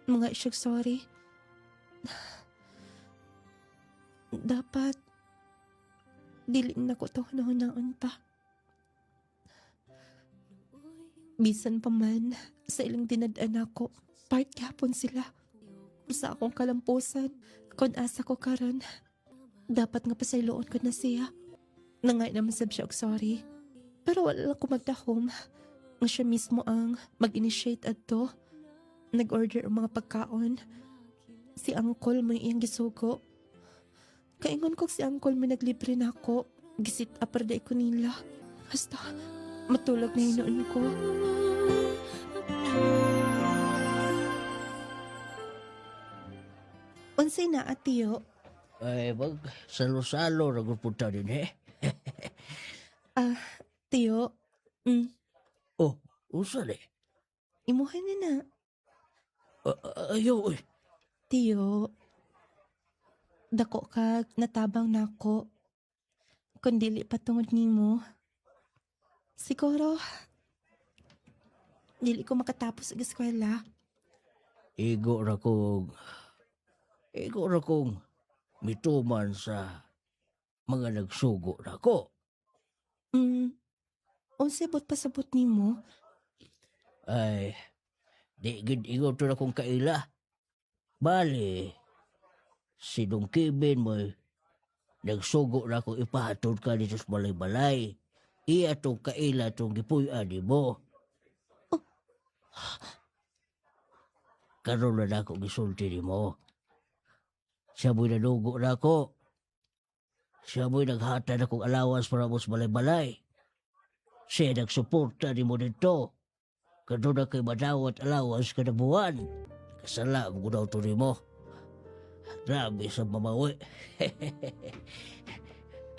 Speaker 2: Mga isyag sorry. Dapat dili na ko to hunahunaon pa. Bisan pa man sa ilang dinadaan ako, part gapon sila. Sa akong kalampusan, kung asa ko karon, dapat nga pasayloon ko na siya. Nangay naman sab siya og sorry. Pero wala lang ko magdahom. Nga siya mismo ang mag-initiate adto. Nag-order ang mga pagkaon. Si Uncle mo iyang gisugo. Kaingon ko si Uncle may naglibre na ako. Gisit up ko nila. Basta, matulog na hinuon ko. Unsay na atiyo?
Speaker 3: Ay, mag salo-salo na punta din eh.
Speaker 2: Tiyo,
Speaker 3: Oh, usa eh.
Speaker 2: imuhan na na.
Speaker 3: Ayaw eh.
Speaker 2: Tiyo, dako ka, natabang na ako. Kung dili patungod nimo. Siguro, dili ko makatapos ang eskwela.
Speaker 3: Igo ra kong mituman sa mga nagsugo na ko.
Speaker 2: Unsa bot pasabot nimo?
Speaker 3: Ay, di gid ingon to na kong kaila. Bali, si Dong Kevin mo nagsugo na ko ipahatod ka dito sa balay-balay. Iya tong kaila tong gipuy-an mo. Karon na ako gisulti ni mo. Siya mo'y nadugo na ako. Siya mo'y naghata na kong alawas para mo sa balay-balay. Siya nagsuporta ni mo dito. Kado na kay madawat alawas kada buwan. Kasala mo daw to ni mo. Grabe sa mamawi.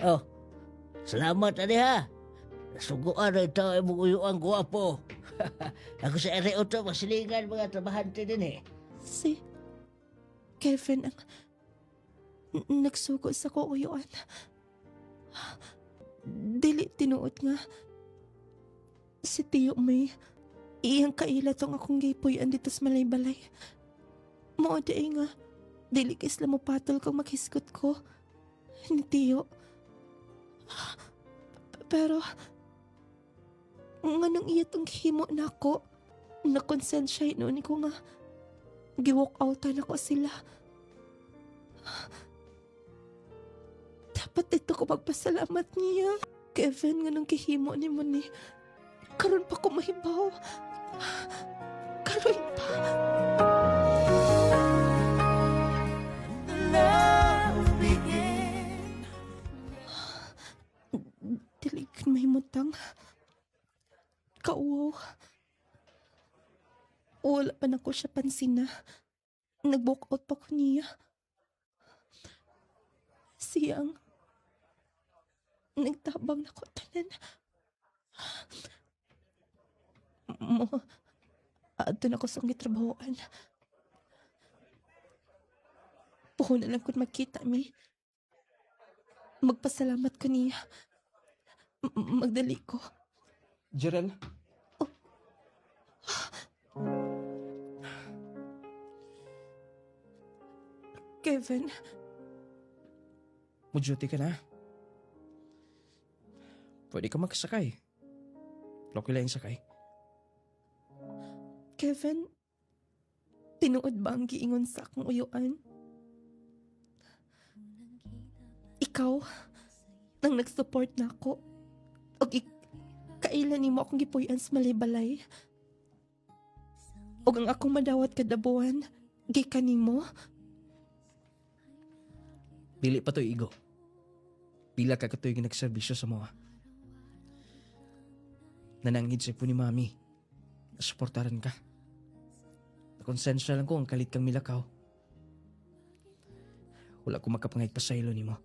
Speaker 3: Oh, salamat ani ha. Nasuguan na ito ay mong uyuang guwapo. Ako sa ere to, masilingan mga trabahante din eh.
Speaker 2: Si Kevin ang nagsugo sa kuuyuan. Dili tinuod nga. Si Tiyo may iyang kaila tong akong gipuyan dito sa malay-balay. Mao di nga, dili kay isla mo patol kung maghisgot ko. Ni Tiyo. Pero, nga nang iya tong himo na ako, nakonsensya noon ko nga, giwalk outan ako sila. Dapat ito ko magpasalamat niya. Kevin, nga nang kihimo ni mo ni, karon pa ko mahibaw. Karon pa. Diligan mahimutang. Kauwaw. Wala pa na ko siya pansin na nag-walk out pa ko niya. Siyang nagtabang na ko tanan. Mo, ato na ko sa gitrabahoan. Puho na lang kung magkita mi. Magpasalamat ko niya. Magdali ko.
Speaker 4: Jerel?
Speaker 2: Kevin,
Speaker 4: Muduty ka na. Pwede ka magsakay. Loki lang yung sakay.
Speaker 2: Kevin, tinuod ba ang giingon sa akong uyuan? Ikaw, nang nag-support na ako, o kailan ni mo akong gipuyan sa malay-balay? O ang akong madawat kada buwan, gikan ni mo?
Speaker 4: Dili pa to, Igo. Pila ka katoy nagserbisyo sa mga. Nanangid sa po ni Mami. Suportaran ka. Nakonsensya lang ko ang kalit kang milakaw. Wala ko makapangay pasaylo ni mo.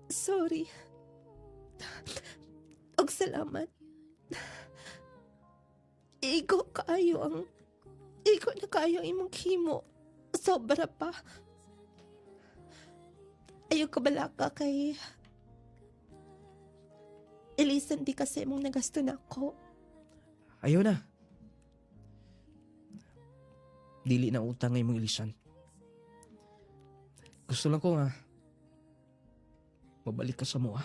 Speaker 2: Sorry. Og salamat. Igo na kaayo imong himo. Sobra pa. Ayaw ka balaka kay Elisan di kasi mong nagasto na ako.
Speaker 4: Ayaw na. Dili na utang ngay mong ilisan. Gusto lang ko nga mabalik ka sa mua.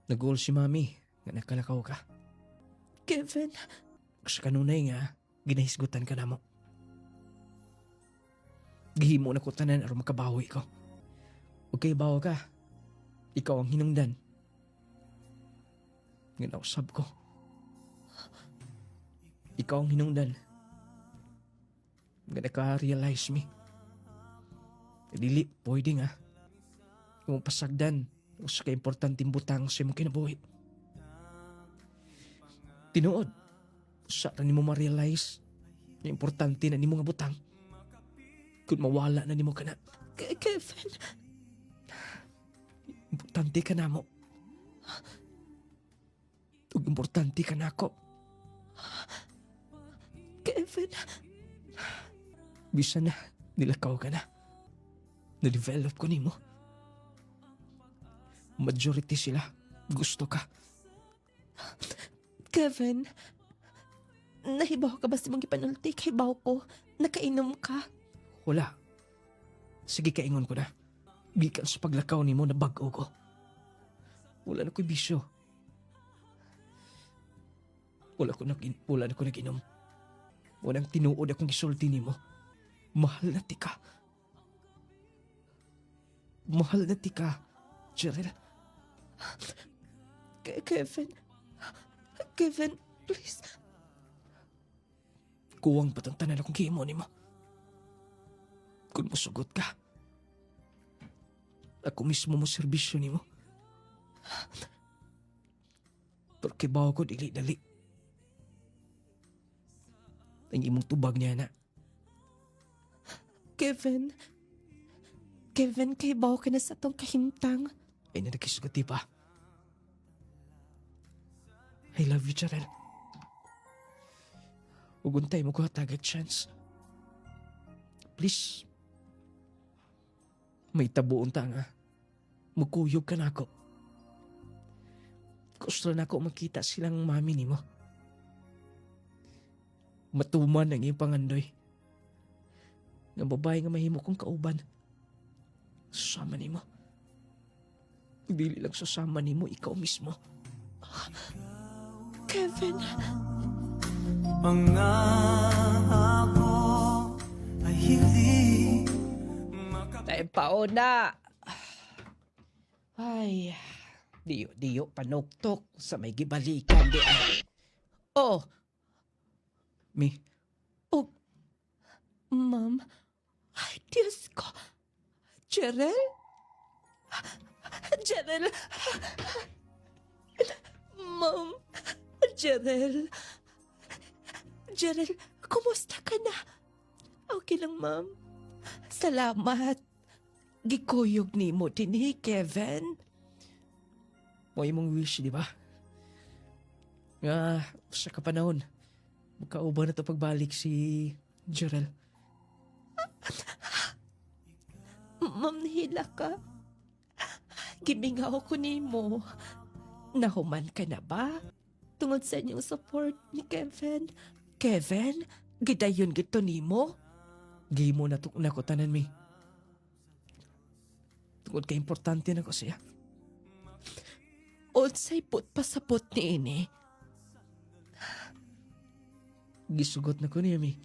Speaker 4: Nag-goal si Mami nga nakalakaw ka.
Speaker 2: Kevin.
Speaker 4: Sa kanunay nga, ginahisgutan ka na mo. Gihimo na ko tanan aron makabawi ko. Huwag kayo bawa ka. Ikaw ang hinungdan. Nga nausab ko. Ikaw ang hinungdan. Nga naka-realize me. Dili, pwede nga. Yung pasagdan, Usa ka importanteng butang sa imong kinabuhi. Tinuod, usa ra nimo ma-realize na importante na nimo nga butang. Kung mawala na nimo kana,
Speaker 2: Kevin,
Speaker 4: importante ka na mo. Ug importante ka na ako.
Speaker 2: Kevin,
Speaker 4: Bisa na, nilakaw ka na. Na-develop ko nimo. Majority sila, gusto ka.
Speaker 2: Kevin, nahibaw ka ba si mong gipanulti? Hibaw ko, nakainom ka.
Speaker 4: Wala. Sige, kaingon ko na. Gikan sa paglakaw nimo na bag-o ko. Wala na ko'y bisyo. Wala na ko nag-inom. Walang tinuod akong gisulti nimo. Mahal na tika. Mahal na tika, Cheryl.
Speaker 2: Kevin, please.
Speaker 4: Kuwang patang tanan akong kimo nimo. Kung musugot ka, ako mismo mo serbisyo nimo. Porque bawa ko dili-dali. Ang imong tubag niya na.
Speaker 2: Kevin, kay baw ka na sa tong kahimtang.
Speaker 4: Ay nagkisugati pa. I love you, Cheryl. Uguntay mo ko hatagag chance. Please. May tabuon ta nga. Magkuyog ka na ako. Gusto na ako makita silang mami ni mo. Matuman ang iyong pangandoy. Nga babae nga mahimo kong kauban. Susama ni mo. Dili lang susama ni mo, ikaw mismo.
Speaker 2: Kevin.
Speaker 5: Mga ako ay hindi
Speaker 18: Tayo pauna. Ay, diyo panuktok sa may gibalikan di ay. Oh,
Speaker 4: Mi,
Speaker 2: Ma'am. Ay, Diyos ko. Cheryl? Ma'am. Cheryl, kumusta ka na? Okay lang, ma'am. Salamat. Gikuyog ni mo din Kevin.
Speaker 4: mo imong wish, di ba? Nga, sa kapanahon, magkauban na to pagbalik si Cheryl.
Speaker 2: Ma'am, nahila ka. Gimingaw ko ni mo. Nahuman ka na ba? Tungod sa inyong support ni Kevin. Kevin, gidayon gito ni mo?
Speaker 4: Gi mo na ko tanan mi. Tungod ka importante na ko siya.
Speaker 2: Unsay put pasapot ni ini.
Speaker 4: Gisugot na ko niya mi.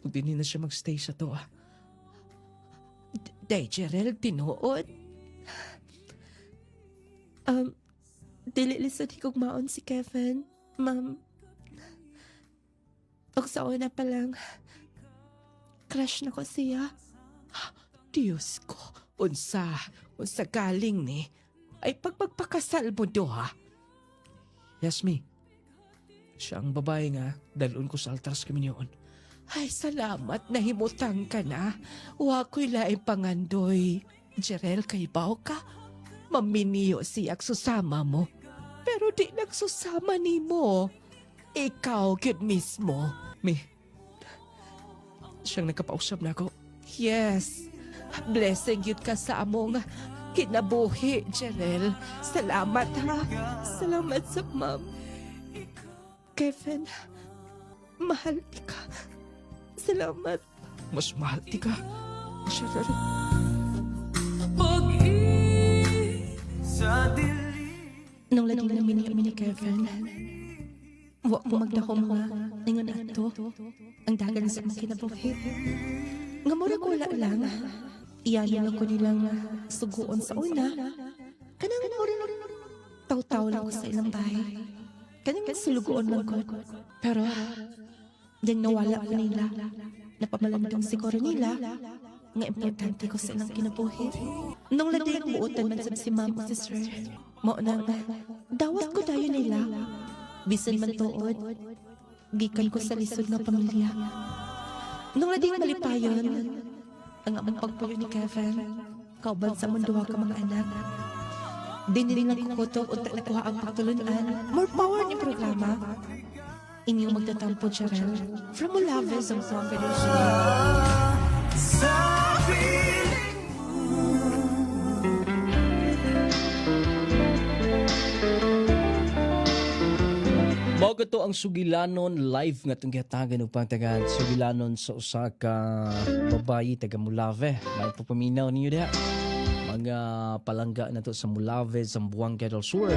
Speaker 4: Kung di na siya magstay sa to
Speaker 2: Day, Cheryl, tinuod. Dili lisod higog maon si Kevin, ma'am. Og sa una pa lang, crush na ko siya. Diyos ko, unsa galing ni, ay pagpagpakasal mo do ha?
Speaker 4: Yes, mi. Siya ang babae nga, dalun ko sa altars kami niyon.
Speaker 2: Ay, salamat, nahimutang ka na. Wa ko'y laing pangandoy. Jerel, kay baw ka? Maminiyo siyak susama mo. Pero di nagsusama ni mo. Ikaw, good mismo.
Speaker 4: Mi, siyang nakapausap na ako.
Speaker 2: Yes. Blessing yun ka sa among kinabuhi, Jerel. Salamat ha. Salamat sa ma'am. Kevin, mahal ka. Salamat.
Speaker 4: Mas mahal ti ka, Cheryl.
Speaker 2: Nung lagi namin kami ni Kevin, wa ko magdako mga ingon ato, ang dagan sa mga kinabuhi. Nga mura ko wala lang, iyan ko nilang suguon sa una. Kanang taw-taw lang ko sa ilang bahay. Kanang sulugoon lang ko. Pero, ding nawala ko nila. Napamalandong siguro nila. nga importante ko sa ilang kinabuhi. Nung laday ang buutan man sab si ma'am o si sir, mao nang dawat ko dayon nila. Bisan man tuod, gikan ko sa lisod nga pamilya. Nung laday malipayon, ang among pagpuyo ni Kevin, kauban sa mundo ka mga anak. Diniling ang kukutok unta nakuha ang pagtulunan. More power ni programa. Inyong magtatampo, Jarel. From Mulaves ang Confederation.
Speaker 4: Mao to ang Sugilanon live nga itong gihatagan ng pangtagan. Sugilanon sa usa ka babayi taga Mulave. May papaminaw ninyo diha. Mga palangga na to sa Mulave, Zamboanga del Sur.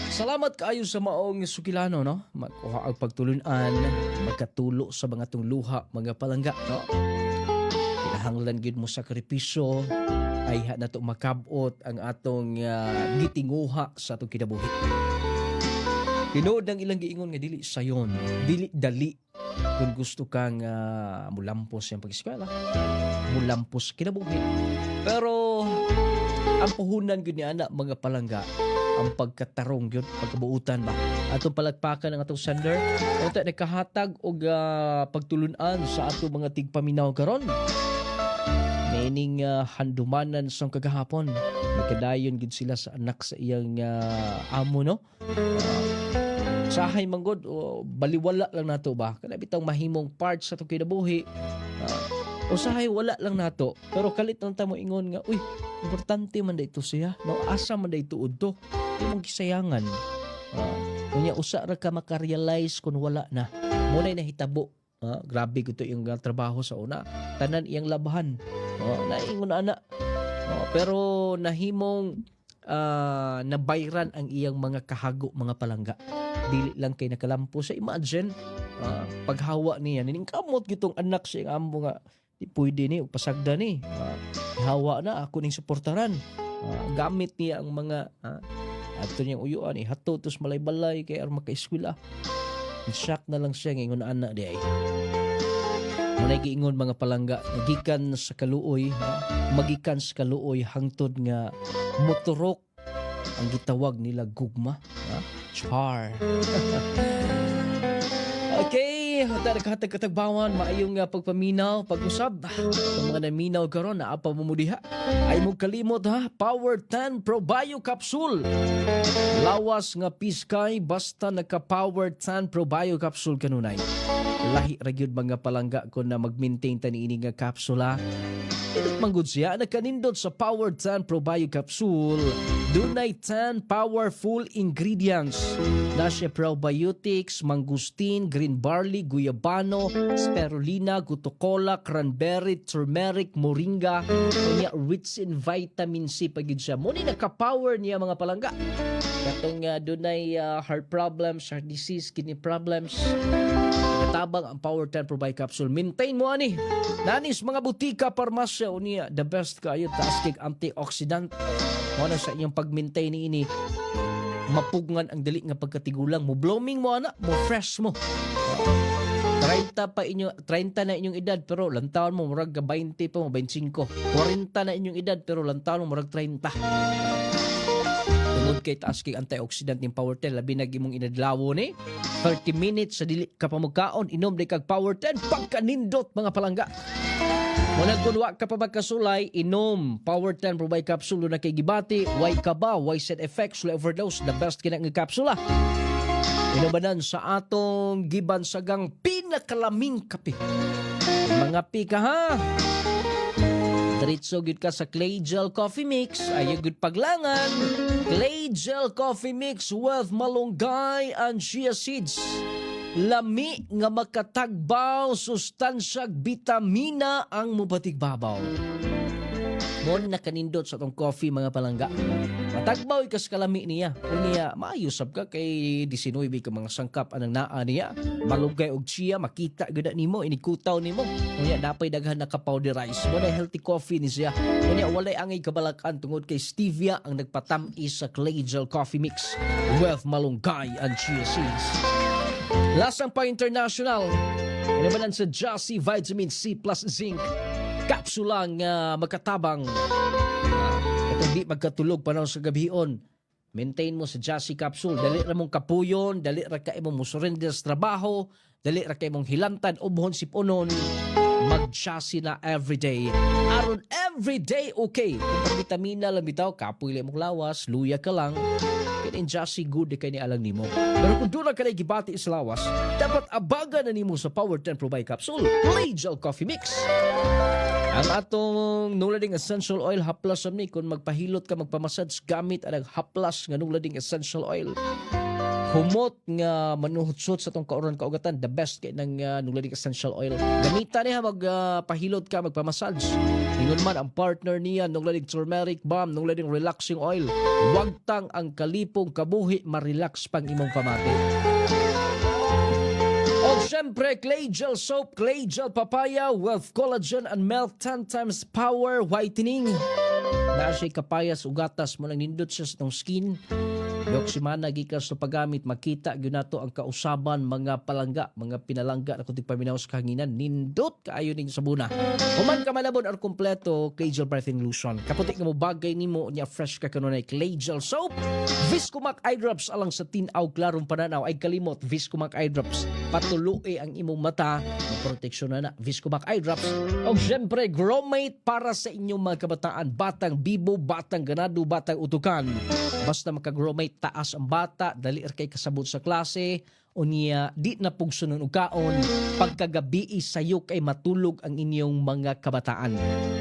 Speaker 4: Salamat kaayo sa maong Sugilano, no? Magkuha ang pagtulunan, magkatulo sa mga tong luha, mga palangga, no? Kinahanglan gid mo sakripisyo ay na to makabot ang atong gitinguha sa atong kinabuhi. Tinood ang ilang giingon nga dili sayon, dili dali kung gusto kang mulampos yung pag-eskwela, mulampos kinabuhi. Pero ang puhunan gyud ni ana mga palangga, ang pagkatarong gyud, pagkabuutan ba. Atong palagpakan ng atong sender, unta nagkahatag og pagtulunan sa atong mga tigpaminaw karon. Meaning handumanan sa kagahapon. Nagkadayon gyud sila sa anak sa iyang amo, no? Sahay manggod baliwala lang nato ba kana bitang mahimong part sa atong kinabuhi. Usahay wala lang nato pero kalit lang ta mo ingon nga uy importante man dayto siya, no? Asa man dayto udto imong gisayangan. Kunya usa ra ka makarealize kun wala na mo na nahitabo. Grabe ko to yung trabaho sa una, tanan iyang labahan. Naingon ana. Pero nahimong nabayran ang iyang mga kahago, mga palangga. Dili lang kay nakalampo sa imagine paghawa niya niningkamot gitong anak sa iyang amo nga di pwede ni pasagda ni hawa na ako ning suportaran gamit niya ang mga ato niyang uyuan hatutos malay-balay kay aron maka-eskwela. Shock na lang siya ngayon ana di ay manay giingon mga palangga gikan sa kaluoy magikan sa kaluoy hangtod nga motorok ang gitawag nila gugma. Char. Okay, nagkahatag katagbawan, maayong pagpaminaw, pag-usab. Ang mga naminaw karon na apa mumudiha. Ay mo kalimot ha, Power 10 Pro Bio Capsule. Lawas nga piskay basta naka-Power 10 Pro Bio Capsule kanunay. Lahi ra gyud mga palangga ko na mag-maintain tani ini nga kapsula. Manggod siya nagkanindot sa Power 10 Pro Bio Capsule. Dunay 10 powerful ingredients. Na siya probiotics, mangustin, green barley, guyabano, spirulina, gutocola, cranberry, turmeric, moringa. Kanya rich in vitamin C pagid siya. Muna naka-power niya mga palangga. Katong dunay heart problems, heart disease, kidney problems. Katabang ang Power 10 Pro Bio Capsule. Maintain mo ani. Nanis mga butika, parmasya unya the best kayo taas kig antioxidant. Mo sa inyong pag-maintain ini mapugngan ang dali nga pagkatigulang mo blooming mo ana mo fresh mo 30 na inyong edad pero lantaon mo murag 20 pa mo 25 40 na inyong edad pero lantaon mo murag 30 tungod kay taas kay antioxidant ning Power 10 labi na gimong inadlawo ni 30 minutes sa dili ka pamugkaon inom day kag Power 10 pagkanindot mga palangga. Muna kung wa ka pa magkasulay, inom Power 10 Pro Bio Capsule na kay gibati, way ka ba, way side effects, way overdose, the best kina nga kapsula. Inubanan sa atong gibansagang pinakalaming kape. Mga pika ha! Diretso gud ka sa Clay Gel Coffee Mix, ayo gud paglangan. Clay Gel Coffee Mix with malunggay and chia seeds. Lami nga makatagbaw sustansyag bitamina ang mubatigbabaw. Mon nakanindot sa tong coffee mga palangga. Matagbaw ikas kalami niya. Unya maayusab ka kay 19 ka mga sangkap anang naa niya. Malunggay og chia makita gud nimo inikutaw nimo. Unya dapay daghan naka-powderize. Mo na healthy coffee ni siya. Unya walay angay kabalakan tungod kay stevia ang nagpatam-is sa Clay Gel Coffee Mix with malunggay and chia seeds. Lasang pa international. Inabanan sa Jassy Vitamin C plus Zinc. kapsula nga magkatabang. Itong di magkatulog pa sa gabion. Maintain mo sa Jassy Capsule. Dali ra mong kapuyon, dali ra ka imong musurrender sa trabaho, dali ra ka imong hilantan, ubhon sipunon. Mag-Jassy na everyday. Aron everyday okay. Kung vitamina lang bitaw, kapoy lang mong lawas, luya ka lang. Kaya Jassy good kay ni alang nimo. Pero kung doon ka na gibati sa lawas, dapat abaga na nimo sa Power 10 Pro Capsule. Collegial Coffee Mix. Ang atong nulading essential oil haplas ni kung magpahilot ka magpamassage gamit ang haplas nga nulading essential oil. Humot nga manuhutsot sa tong kauran kaugatan, the best kay ng nulading essential oil. Gamitan niya magpahilot ka magpamassage. Ingon man ang partner niya nulading turmeric balm, nulading relaxing oil. Wag tang ang kalipong kabuhi ma-relax pang imong pamati. O syempre, Clay Gel Soap, Clay Gel Papaya with collagen and milk 10 times power whitening. Nasa kapayas ugatas mo lang nindot siya sa tong skin. Doksimana gikas sa paggamit makita gyud nato ang kausaban mga palangga, mga pinalangga na kundi paminaw sa kahanginan nindot kaayo ning sabuna. Human ka malabon ar kompleto Clay Gel Breathing Lotion. Kaputi nga mo bagay nimo nya fresh ka kanunay Clay Gel Soap. Viscomac Eye Drops alang sa tinaw klarong pananaw ay kalimot Viscomac Eye Drops. Patuluy ang imong mata, proteksyon na Viscomac Eye Drops. O syempre Gromate para sa inyong mga kabataan, batang bibo, batang ganado, batang utukan. Basta maka-Gromate taas ang bata, dali kay kasabot sa klase, o niya di na pugsunon og kaon, pagkagabi sayo kay matulog ang inyong mga kabataan.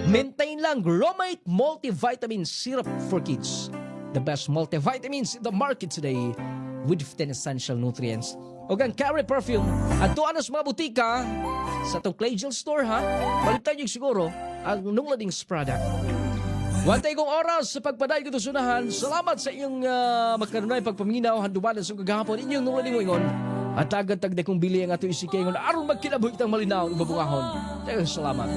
Speaker 4: Maintain lang Gromate Multivitamin Syrup for Kids. The best multivitamins in the market today with 10 essential nutrients. O ang Carry Perfume, at doon sa mga butika, sa itong Clay Gel Store ha, balitan nyo siguro ang nunglading product. Wantay kong oras sa pagpaday ko sunahan. Salamat sa inyong magkanunay pagpaminaw, handumanan sa kagahapon inyong nunglading mo ingon. At agad tagday kong bili ang ato isikay ngon aron magkinabuhi itang malinaw ng babungahon. Salamat.